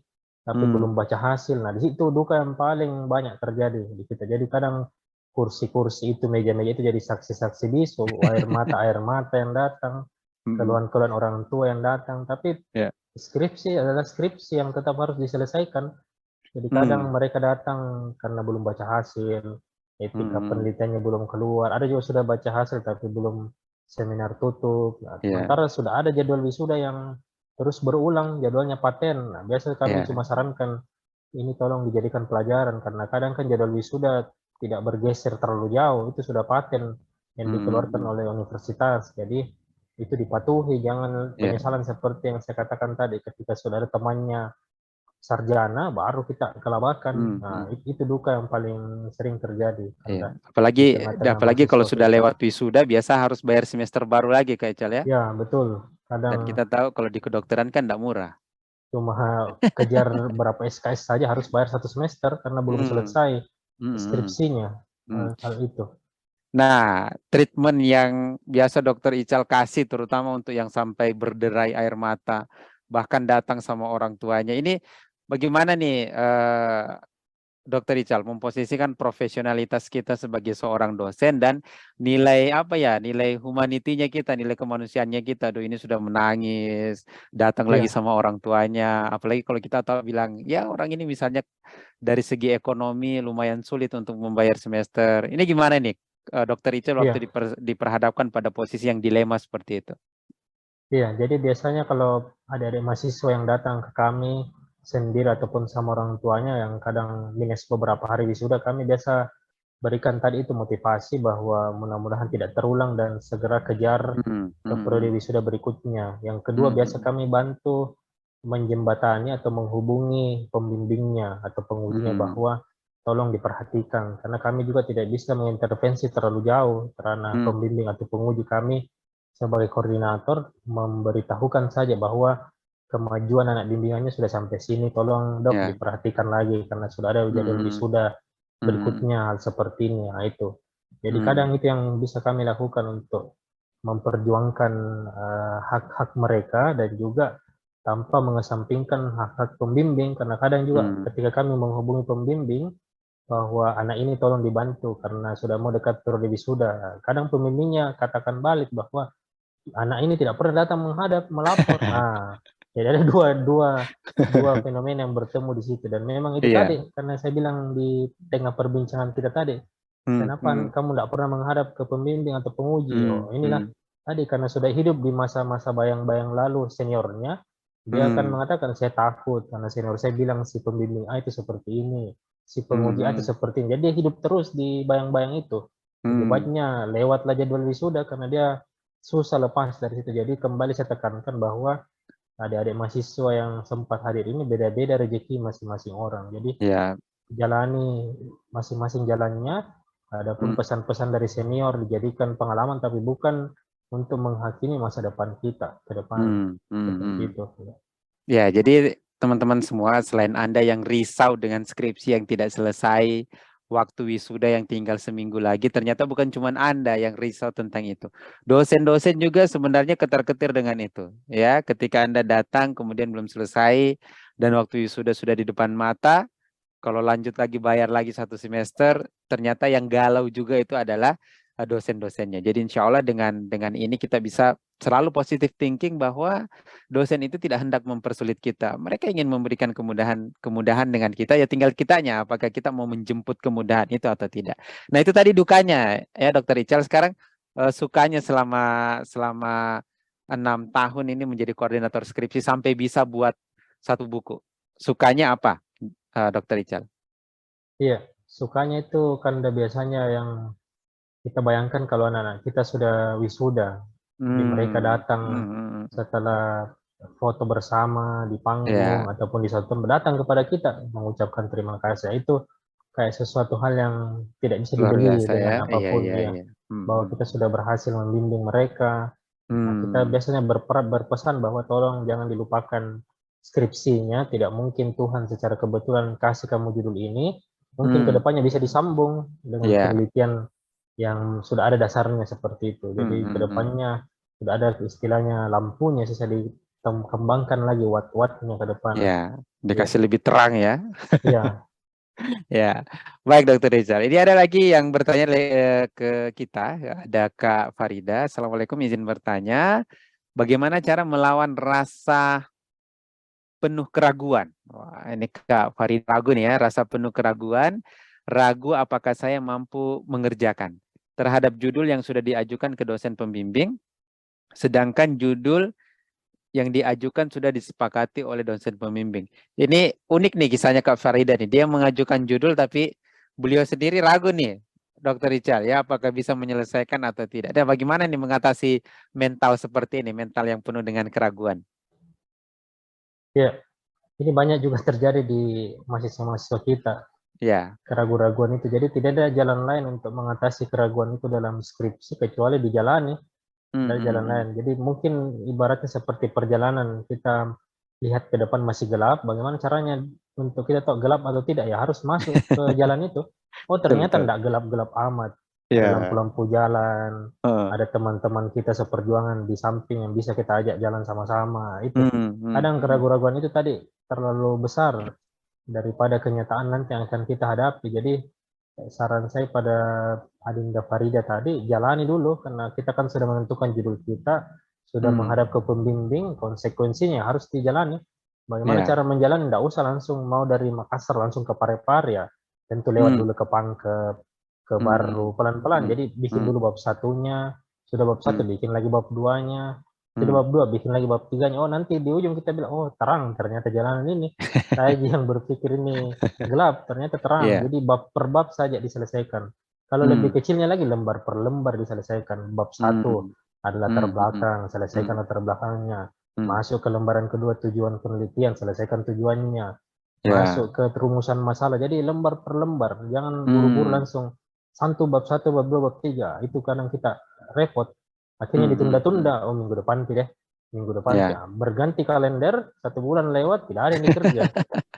tapi Hmm. belum baca hasil. Nah, di situ duka yang paling banyak terjadi di kita. Jadi kadang kursi-kursi itu, meja-meja itu jadi saksi-saksi bisu, air mata yang datang, Hmm. keluhan-keluhan orang tua yang datang. Tapi Ya. skripsi adalah skripsi yang tetap harus diselesaikan. Jadi kadang Hmm. mereka datang karena belum baca hasil, etika Hmm. penelitiannya belum keluar, ada juga sudah baca hasil tapi belum seminar tutup. Nah, Ya. sementara sudah ada jadwal wisuda yang terus berulang, jadwalnya paten. Nah, biasa kami Ya. cuma sarankan, ini tolong dijadikan pelajaran, karena kadang kan jadwal wisuda tidak bergeser terlalu jauh, itu sudah paten yang dikeluarkan Hmm. oleh universitas. Jadi itu dipatuhi, jangan Ya. penyesalan seperti yang saya katakan tadi, ketika sudah ada temannya sarjana baru kita kelabakan. Hmm. Nah, Hmm. itu duka yang paling sering terjadi Iya, karena apalagi di tengah-tengah apalagi kalau mahasiswa sudah kita. lewat wisuda biasa harus bayar semester baru lagi Kak Ical ya. Ya, betul. Dan Kadang kita tahu kalau di kedokteran kan tidak murah. cuma kejar berapa SKS saja harus bayar 1 semester karena belum Hmm. selesai Hmm. Hmm. skripsinya. Hmm. Hal itu. Nah, treatment yang biasa dokter Ical kasih terutama untuk yang sampai berderai air mata, bahkan datang sama orang tuanya. Ini bagaimana nih Dokter Ical memposisikan profesionalitas kita sebagai seorang dosen dan nilai apa ya, nilai humanitinya kita, nilai kemanusiaannya kita. Aduh, ini sudah menangis, datang lagi Iya, sama orang tuanya. Apalagi kalau kita tahu bilang, ya orang ini misalnya dari segi ekonomi lumayan sulit untuk membayar semester. Ini gimana nih, Dokter Ical waktu iya, diperhadapkan pada posisi yang dilema seperti itu? iya. Jadi biasanya kalau adik-adik mahasiswa yang datang ke kami sendiri ataupun sama orang tuanya yang kadang minus beberapa hari wisuda, kami biasa berikan tadi itu motivasi bahwa mudah-mudahan tidak terulang dan segera kejar Hmm, ke hmm, periode hmm, wisuda berikutnya. Yang kedua, hmm, biasa hmm, kami bantu menjembatani atau menghubungi pembimbingnya atau pengujinya hmm, bahwa tolong diperhatikan, karena kami juga tidak bisa mengintervensi terlalu jauh karena hmm, pembimbing atau penguji. Kami sebagai koordinator memberitahukan saja bahwa kemajuan anak bimbingannya sudah sampai sini, tolong dok ya, diperhatikan lagi karena sudah ada jadwal hmm, wisuda hmm, berikutnya hal seperti ini. Nah, itu. Jadi hmm, kadang itu yang bisa kami lakukan untuk memperjuangkan hak-hak mereka dan juga tanpa mengesampingkan hak-hak pembimbing, karena kadang juga hmm, ketika kami menghubungi pembimbing bahwa anak ini tolong dibantu karena sudah mau dekat periode wisuda, kadang pembimbingnya katakan balik bahwa anak ini tidak pernah datang menghadap melapor. Jadi ada dua dua dua fenomena yang bertemu di situ, dan memang itu iya, tadi karena saya bilang di tengah perbincangan kita tadi, hmm, kenapa hmm, kamu tidak pernah menghadap ke pembimbing atau penguji? hmm, Oh, inilah hmm, tadi karena sudah hidup di masa-masa bayang-bayang lalu seniornya, dia akan hmm, mengatakan saya takut karena senior saya bilang si pembimbing A itu seperti ini, si hmm, penguji A itu hmm, seperti ini. Jadi dia hidup terus di bayang-bayang itu. Lebih hmm, baiknya lewatlah jadwal wisuda karena dia susah lepas dari situ. Jadi kembali saya tekankan bahwa adik-adik mahasiswa yang sempat hadir ini beda-beda rezeki masing-masing orang. Jadi ya, jalani masing-masing jalannya, adapun hmm, pesan-pesan dari senior dijadikan pengalaman tapi bukan untuk menghakimi masa depan kita ke depan, hmm, hmm, seperti hmm. itu. Ya, jadi teman-teman semua selain Anda yang risau dengan skripsi yang tidak selesai, waktu wisuda yang tinggal seminggu lagi, ternyata bukan cuma Anda yang risau tentang itu. Dosen-dosen juga sebenarnya ketar-ketir dengan itu. Ya, ketika Anda datang kemudian belum selesai dan waktu wisuda sudah di depan mata, kalau lanjut lagi bayar lagi 1 semester, ternyata yang galau juga itu adalah dosen-dosennya. Jadi insya Allah dengan ini kita bisa selalu positive thinking bahwa dosen itu tidak hendak mempersulit kita. Mereka ingin memberikan kemudahan dengan kita, ya tinggal kitanya apakah kita mau menjemput kemudahan itu atau tidak. Nah itu tadi dukanya ya Dokter Ical. Sekarang sukanya selama selama 6 tahun ini menjadi koordinator skripsi sampai bisa buat 1 buku. Sukanya apa? Dokter Ical. Iya, sukanya itu kan udah biasanya yang kita bayangkan kalau anak-anak kita sudah wisuda, jadi mereka Hmm, datang hmm, setelah foto bersama di panggung ya, ataupun di satu tempat, datang kepada kita mengucapkan terima kasih. Itu kayak sesuatu hal yang tidak bisa luar dibeli biasa ya. dengan Iya, apapun iya, ya, iya. bahwa kita sudah berhasil membimbing mereka. Nah, kita Hmm, biasanya berpesan bahwa tolong jangan dilupakan skripsinya, tidak mungkin Tuhan secara kebetulan kasih kamu judul ini, mungkin hmm, kedepannya bisa disambung dengan ya, penelitian yang sudah ada dasarnya seperti itu. Jadi kedepannya sudah ada istilahnya lampunya, sisa dikembangkan lagi watt-wattnya ke depan. Ya, Iya, dikasih lebih terang ya. iya. Ya, baik Dokter Rizal. Ini ada lagi yang bertanya ke kita. Ada Kak Farida. Assalamualaikum, izin bertanya. Bagaimana cara melawan rasa penuh keraguan? Wah, ini Kak Farida ragu nih ya, rasa penuh keraguan. Ragu apakah saya mampu mengerjakan terhadap judul yang sudah diajukan ke dosen pembimbing, sedangkan judul yang diajukan sudah disepakati oleh dosen pembimbing. Ini unik nih kisahnya Kak Farida nih. Dia mengajukan judul tapi beliau sendiri ragu nih, Dokter Ical, ya apakah bisa menyelesaikan atau tidak. Dan bagaimana nih mengatasi mental seperti ini, mental yang penuh dengan keraguan? Ya, ini banyak juga terjadi di mahasiswa-mahasiswa kita, Ya. keraguan-keraguan itu. Jadi tidak ada jalan lain untuk mengatasi keraguan itu dalam skripsi kecuali dijalani dari jalan lain. Jadi mungkin ibaratnya seperti perjalanan, kita lihat ke depan masih gelap, bagaimana caranya untuk kita tahu gelap atau tidak, ya harus masuk ke jalan itu. Oh Betul, ternyata betul. tidak gelap-gelap amat, ada Ya. lampu-lampu jalan, Heeh. ada teman-teman kita seperjuangan di samping yang bisa kita ajak jalan sama-sama. Itu Hmm, hmm, kadang hmm. keraguan-keraguan itu tadi terlalu besar daripada kenyataan nanti yang akan kita hadapi. Jadi saran saya pada Adinda Farida tadi, jalani dulu karena kita kan sudah menentukan judul kita, sudah Hmm. menghadap ke pembimbing, konsekuensinya harus dijalani. Bagaimana Ya. cara menjalani? Tidak usah langsung mau dari Makassar langsung ke Parepare ya. Tentu lewat Hmm. dulu ke Pangkep, ke Hmm. Baru, pelan-pelan. Hmm. Jadi bikin Hmm. dulu bab satunya, sudah bab satu Hmm. bikin lagi bab duanya, sudah Hmm. bab dua bikin lagi bab tiganya. Oh nanti di ujung kita bilang, oh terang ternyata jalanan ini. Saya yang berpikir ini gelap, ternyata terang. Ya. Jadi bab per bab saja diselesaikan. Kalau lebih Hmm. kecilnya lagi lembar per lembar diselesaikan. Bab satu Hmm. adalah latar Hmm. Hmm. belakang, Hmm. selesaikan latar belakangnya. Hmm. Masuk ke lembaran kedua tujuan penelitian, selesaikan tujuannya. Ya. Masuk ke rumusan masalah. Jadi lembar per lembar, jangan buru-buru Hmm. langsung satu, bab dua, bab tiga. Itu kadang kita repot. Akhirnya Hmm. Hmm. Hmm. ditunda-tunda. Oh minggu depan tidak, minggu depan Ya. tidak. Berganti kalender, 1 bulan lewat, tidak ada yang dikerja.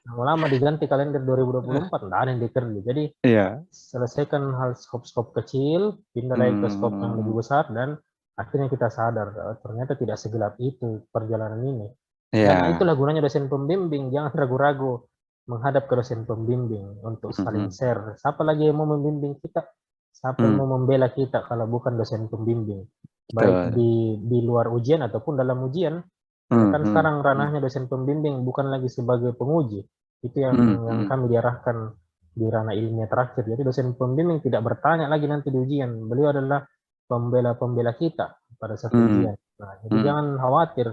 Lama-lama diganti kalender 2024, tidak ada yang dikerja. Jadi Ya. selesaikan hal skop-skop kecil, pindah lagi ke skop yang Hmm. lebih besar, dan akhirnya kita sadar ternyata tidak segelap itu perjalanan ini. Dan Ya. itulah gunanya dosen pembimbing, jangan ragu-ragu menghadap ke dosen pembimbing untuk saling Hmm. share. Siapa lagi yang mau membimbing kita? Siapa yang Hmm. mau membela kita kalau bukan dosen pembimbing? Baik Betul. di luar ujian ataupun dalam ujian. Ya Hmm. kan Hmm. sekarang Hmm. ranahnya dosen pembimbing bukan lagi sebagai penguji. Itu Hmm. yang Hmm. kami diarahkan di ranah ilmiah terakhir. Jadi dosen pembimbing tidak bertanya lagi nanti di ujian. Beliau adalah pembela-pembela kita pada saat Hmm. ujian. Nah, jadi Hmm. jangan khawatir,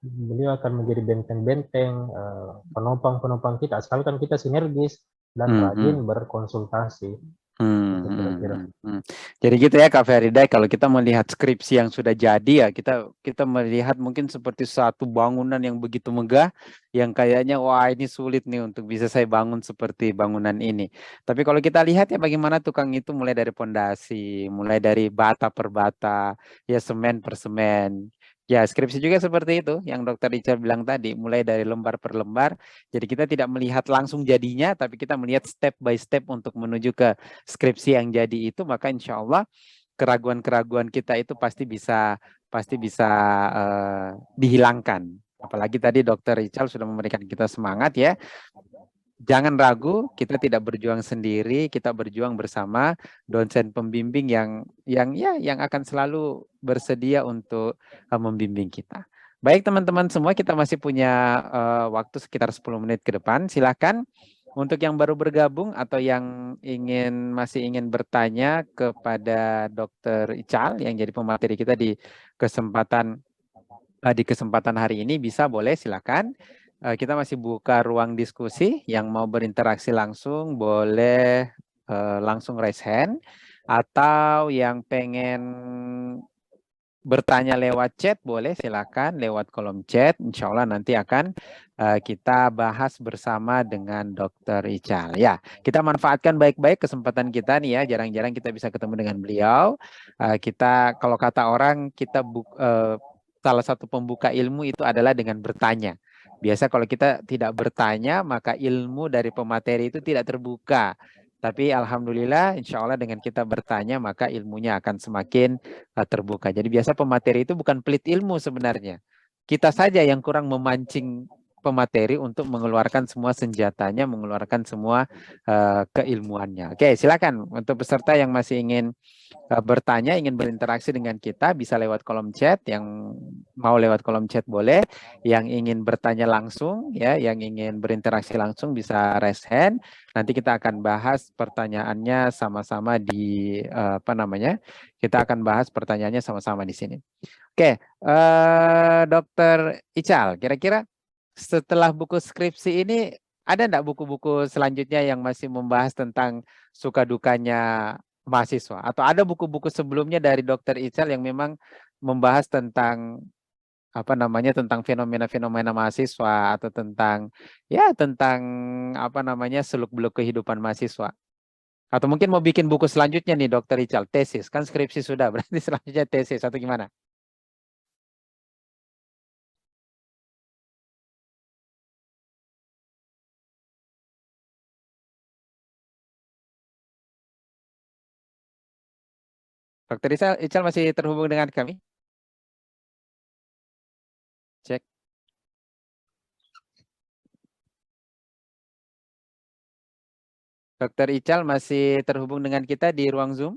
beliau akan menjadi benteng-benteng, penopang-penopang kita, asalkan kita sinergis dan Hmm. rajin Hmm. berkonsultasi. Hmm, Itu hmm, kira-kira. hmm, hmm. Jadi gitu ya Kak Ferida, kalau kita melihat skripsi yang sudah jadi ya kita melihat mungkin seperti satu bangunan yang begitu megah yang kayaknya wah ini sulit nih untuk bisa saya bangun seperti bangunan ini. Tapi kalau kita lihat ya bagaimana tukang itu mulai dari pondasi, mulai dari bata per bata, ya semen per semen. Ya skripsi juga seperti itu yang Dokter Richard bilang tadi, mulai dari lembar per lembar. Jadi kita tidak melihat langsung jadinya, tapi kita melihat step by step untuk menuju ke skripsi yang jadi itu, maka insya Allah keraguan-keraguan kita itu pasti bisa dihilangkan. Apalagi tadi Dokter Richard sudah memberikan kita semangat ya. Jangan ragu, kita tidak berjuang sendiri, kita berjuang bersama dosen pembimbing yang akan selalu bersedia untuk membimbing kita. Baik teman-teman semua, kita masih punya waktu sekitar 10 menit ke depan. Silakan untuk yang baru bergabung atau yang masih ingin bertanya kepada Dokter Ical yang jadi pemateri kita di kesempatan hari ini, bisa boleh silakan. Kita masih buka ruang diskusi, yang mau berinteraksi langsung boleh langsung raise hand, atau yang pengen bertanya lewat chat boleh silakan lewat kolom chat. Insya Allah nanti akan kita bahas bersama dengan Dokter Ical. Ya, kita manfaatkan baik-baik kesempatan kita nih ya. Jarang-jarang kita bisa ketemu dengan beliau. Kita kalau kata orang salah satu pembuka ilmu itu adalah dengan bertanya. Biasa kalau kita tidak bertanya, maka ilmu dari pemateri itu tidak terbuka. Tapi alhamdulillah, insya Allah dengan kita bertanya maka ilmunya akan semakin terbuka. Jadi biasa pemateri itu bukan pelit ilmu sebenarnya. Kita saja yang kurang memancing pemateri untuk mengeluarkan semua senjatanya, mengeluarkan semua keilmuannya. Oke, silakan untuk peserta yang masih ingin bertanya, ingin berinteraksi dengan kita, bisa lewat kolom chat. Yang mau lewat kolom chat boleh, yang ingin bertanya langsung, ya, yang ingin berinteraksi langsung bisa raise hand. Nanti kita akan bahas pertanyaannya sama-sama di apa namanya? Kita akan bahas pertanyaannya sama-sama di sini. Oke, Dokter Ical, kira-kira setelah buku skripsi ini ada enggak buku-buku selanjutnya yang masih membahas tentang suka dukanya mahasiswa? Atau ada buku-buku sebelumnya dari Dokter Ical yang memang membahas tentang apa namanya, tentang fenomena-fenomena mahasiswa atau tentang ya tentang apa namanya, seluk-beluk kehidupan mahasiswa? Atau mungkin mau bikin buku selanjutnya nih Dokter Ical, tesis, kan skripsi sudah, berarti selanjutnya tesis atau gimana? Dokter Ical masih terhubung dengan kami? Cek. Dokter Ical masih terhubung dengan kita di ruang Zoom?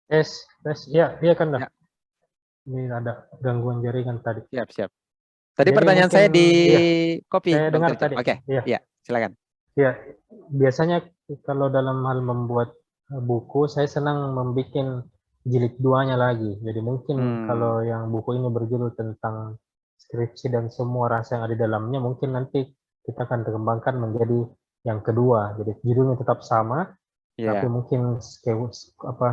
Tes, ya, iya kan dah. Ya, Ini ada gangguan jaringan tadi. siap, siap. Tadi Jadi pertanyaan mungkin, saya di iya, copy, saya dengar Dokter Ical. tadi. Oke, Iya, ya, silakan. ya. Biasanya kalau dalam hal membuat buku, saya senang membuat jilid duanya lagi. Jadi mungkin Hmm, kalau yang buku ini berjudul tentang skripsi dan semua rasa yang ada di dalamnya, mungkin nanti kita akan kembangkan menjadi yang kedua. Jadi judulnya tetap sama, tapi ya. mungkin apa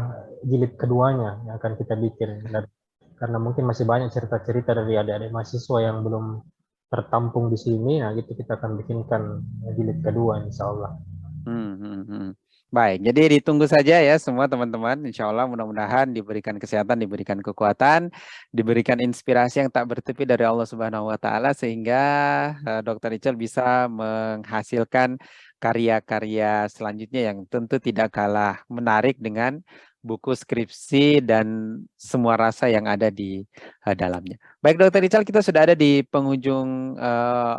jilid keduanya yang akan kita bikin. Dan karena mungkin masih banyak cerita-cerita dari adik-adik mahasiswa yang belum tertampung di sini, nah gitu kita akan bikinkan jilid kedua insya Allah. Hmm, hmm, hmm. Baik, jadi ditunggu saja ya semua teman-teman. Insya Allah mudah-mudahan diberikan kesehatan, diberikan kekuatan, diberikan inspirasi yang tak bertepi dari Allah Subhanahu Wa Taala sehingga Dokter Ical bisa menghasilkan karya-karya selanjutnya yang tentu tidak kalah menarik dengan buku skripsi dan semua rasa yang ada di dalamnya. Baik Dokter Ical, kita sudah ada di penghujung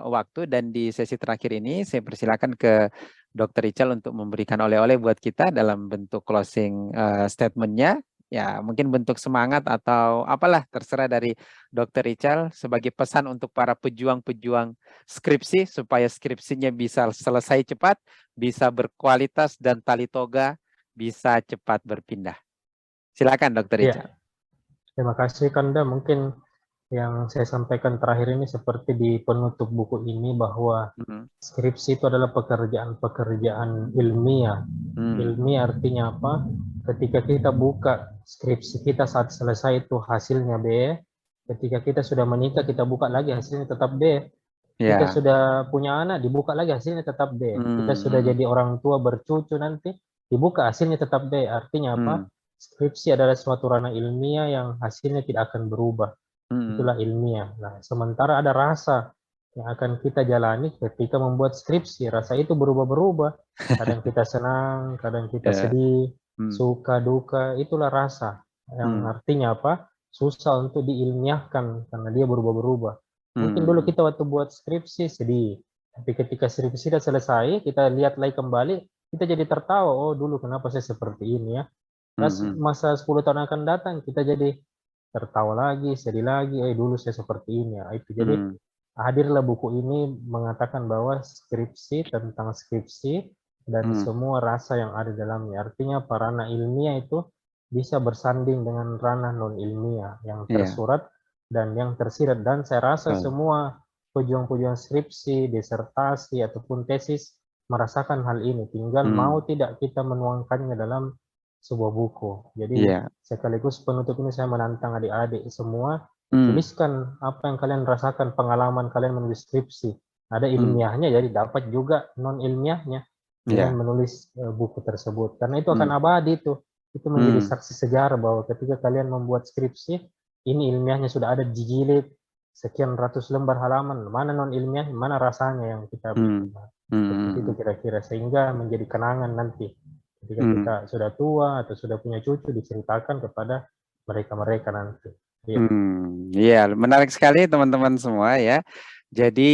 waktu dan di sesi terakhir ini saya persilakan ke Dokter Ical untuk memberikan oleh-oleh buat kita dalam bentuk closing statement-nya. Ya, mungkin bentuk semangat atau apalah terserah dari Dokter Ical sebagai pesan untuk para pejuang-pejuang skripsi supaya skripsinya bisa selesai cepat, bisa berkualitas dan tali toga bisa cepat berpindah. Silakan Dokter Iya, Ical. terima kasih Kanda. Mungkin yang saya sampaikan terakhir ini seperti di penutup buku ini bahwa Hmm. skripsi itu adalah pekerjaan-pekerjaan ilmiah. Hmm. Ilmiah artinya apa? Ketika kita buka skripsi kita saat selesai itu hasilnya B. Ketika kita sudah menikah kita buka lagi hasilnya tetap B. Kita Ya. sudah punya anak dibuka lagi hasilnya tetap B. Kita Hmm. sudah Hmm. jadi orang tua bercucu nanti dibuka hasilnya tetap B. Artinya Hmm. apa? Skripsi adalah suatu ranah ilmiah yang hasilnya tidak akan berubah. Hmm. Itulah ilmiah. Nah, sementara ada rasa yang akan kita jalani ketika membuat skripsi. Rasa itu berubah-berubah. Kadang kita senang, kadang kita Ya. sedih, Hmm. suka, duka. Itulah rasa. Yang Hmm. artinya apa? Susah untuk diilmiahkan karena dia berubah-berubah. Mungkin dulu Hmm. kita waktu buat skripsi sedih. Tapi ketika skripsi sudah selesai, kita lihat lagi kembali, kita jadi tertawa. Oh, dulu kenapa saya seperti ini ya? Pas Hmm. masa 10 tahun akan datang, kita jadi tertawa lagi, sedih lagi, dulu saya seperti ini ya. Itu jadi Hmm. hadirlah buku ini mengatakan bahwa skripsi tentang skripsi dan Hmm. semua rasa yang ada dalamnya. Artinya ranah ilmiah itu bisa bersanding dengan ranah non ilmiah yang Iya. tersurat dan yang tersirat. Dan saya rasa Betul. semua pejuang-pejuang skripsi, disertasi ataupun tesis merasakan hal ini. Tinggal mau Hmm. tidak kita menuangkannya dalam sebuah buku. Jadi Iya. sekaligus penutup ini saya menantang adik-adik semua, Hmm. tuliskan apa yang kalian rasakan, pengalaman kalian menulis skripsi. Ada Hmm. ilmiahnya, jadi dapat juga non ilmiahnya dengan Iya. menulis buku tersebut. Karena itu akan Hmm. abadi itu. Itu menjadi Hmm. saksi sejarah bahwa ketika kalian membuat skripsi, ini ilmiahnya sudah ada di jilid, sekian ratus lembar halaman, mana non ilmiah, mana rasanya yang kita seperti itu kira-kira, sehingga menjadi kenangan nanti ketika kita sudah tua atau sudah punya cucu, diceritakan kepada mereka-mereka nanti. Iya, menarik sekali teman-teman semua ya. Jadi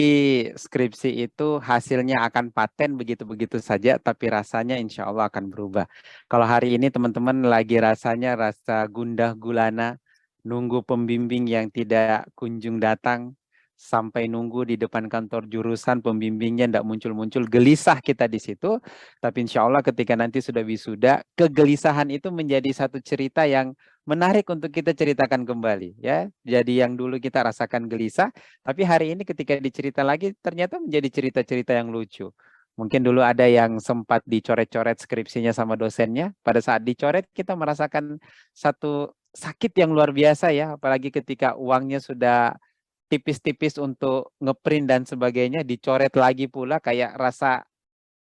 skripsi itu hasilnya akan paten begitu-begitu saja, tapi rasanya insya Allah akan berubah. Kalau hari ini teman-teman lagi rasanya rasa gundah gulana, nunggu pembimbing yang tidak kunjung datang, sampai nunggu di depan kantor jurusan pembimbingnya tidak muncul-muncul, gelisah kita di situ. Tapi insya Allah ketika nanti sudah wisuda, kegelisahan itu menjadi satu cerita yang menarik untuk kita ceritakan kembali ya. Jadi yang dulu kita rasakan gelisah, tapi hari ini ketika dicerita lagi ternyata menjadi cerita-cerita yang lucu. Mungkin dulu ada yang sempat dicoret-coret skripsinya sama dosennya. Pada saat dicoret kita merasakan satu sakit yang luar biasa ya, apalagi ketika uangnya sudah tipis-tipis untuk ngeprint dan sebagainya, dicoret lagi pula, kayak rasa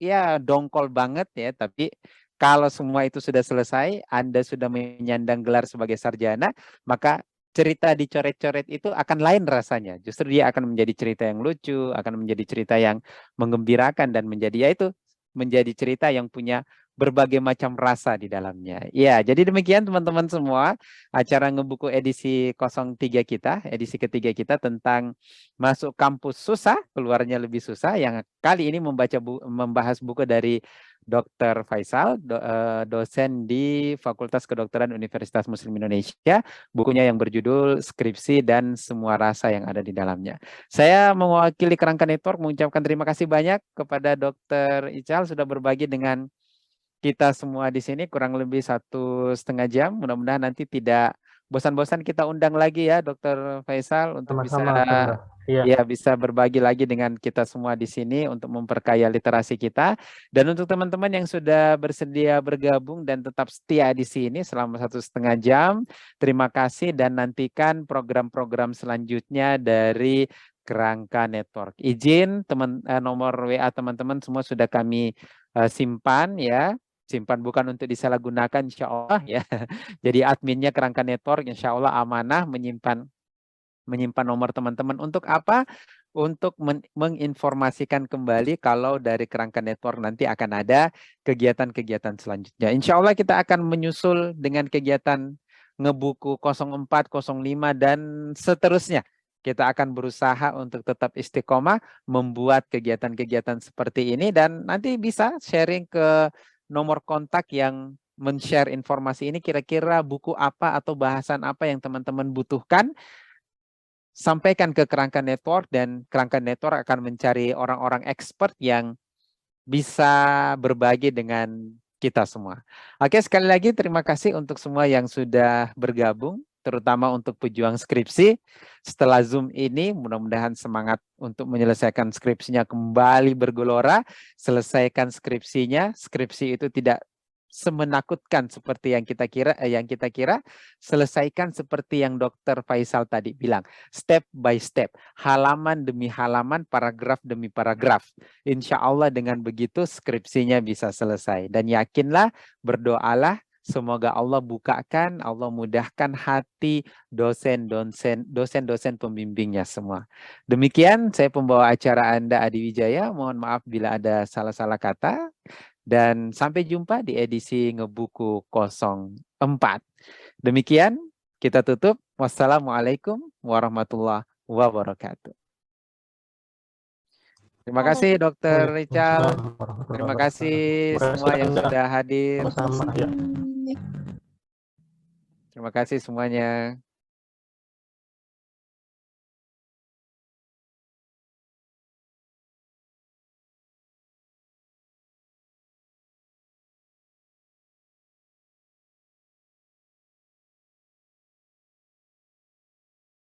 ya dongkol banget ya. Tapi kalau semua itu sudah selesai, Anda sudah menyandang gelar sebagai sarjana, maka cerita dicoret-coret itu akan lain rasanya. Justru dia akan menjadi cerita yang lucu, akan menjadi cerita yang menggembirakan, dan menjadi ya itu, menjadi cerita yang punya berbagai macam rasa di dalamnya. Ya, jadi demikian teman-teman semua, acara Ngebuku edisi 03 kita, edisi ketiga kita tentang masuk kampus susah, keluarnya lebih susah, yang kali ini membahas buku dari Dr. Faisal, dosen di Fakultas Kedokteran Universitas Muslim Indonesia. Bukunya yang berjudul Skripsi dan Semua Rasa yang ada di dalamnya. Saya mewakili Kerangka Network mengucapkan terima kasih banyak kepada Dr. Ical sudah berbagi dengan kita semua di sini kurang lebih 1,5 jam. Mudah-mudahan nanti tidak bosan-bosan kita undang lagi ya Dr. Faisal untuk bisa berbagi lagi dengan kita semua di sini untuk memperkaya literasi kita. Dan untuk teman-teman yang sudah bersedia bergabung dan tetap setia di sini selama 1,5 jam, terima kasih dan nantikan program-program selanjutnya dari Kerangka Network. Izin nomor WA teman-teman semua sudah kami simpan ya. Simpan bukan untuk disalahgunakan insya Allah ya. Jadi adminnya Kerangka Network insya Allah amanah menyimpan nomor teman-teman. Untuk apa? Untuk menginformasikan kembali kalau dari Kerangka Network nanti akan ada kegiatan-kegiatan selanjutnya. Insya Allah kita akan menyusul dengan kegiatan Ngebuku 04, 05 dan seterusnya. Kita akan berusaha untuk tetap istiqomah membuat kegiatan-kegiatan seperti ini, dan nanti bisa sharing ke nomor kontak yang men-share informasi ini, kira-kira buku apa atau bahasan apa yang teman-teman butuhkan. Sampaikan ke Kerangka Network dan Kerangka Network akan mencari orang-orang expert yang bisa berbagi dengan kita semua. Oke, sekali lagi terima kasih untuk semua yang sudah bergabung, terutama untuk pejuang skripsi. Setelah Zoom ini, mudah-mudahan semangat untuk menyelesaikan skripsinya kembali bergelora. Selesaikan skripsinya. Skripsi itu tidak semenakutkan seperti yang kita kira. Selesaikan seperti yang Dr. Faisal tadi bilang, step by step, halaman demi halaman, paragraf demi paragraf. Insya Allah dengan begitu skripsinya bisa selesai. Dan yakinlah, berdoalah, semoga Allah bukakan, Allah mudahkan hati dosen-dosen pembimbingnya semua. Demikian saya pembawa acara Anda, Adi Wijaya. Mohon maaf bila ada salah-salah kata. Dan sampai jumpa di edisi Ngebuku 04. Demikian kita tutup. Wassalamualaikum warahmatullahi wabarakatuh. Terima kasih Dr. Richard. Terima kasih semua yang sudah hadir. Sama-sama ya. Terima kasih semuanya.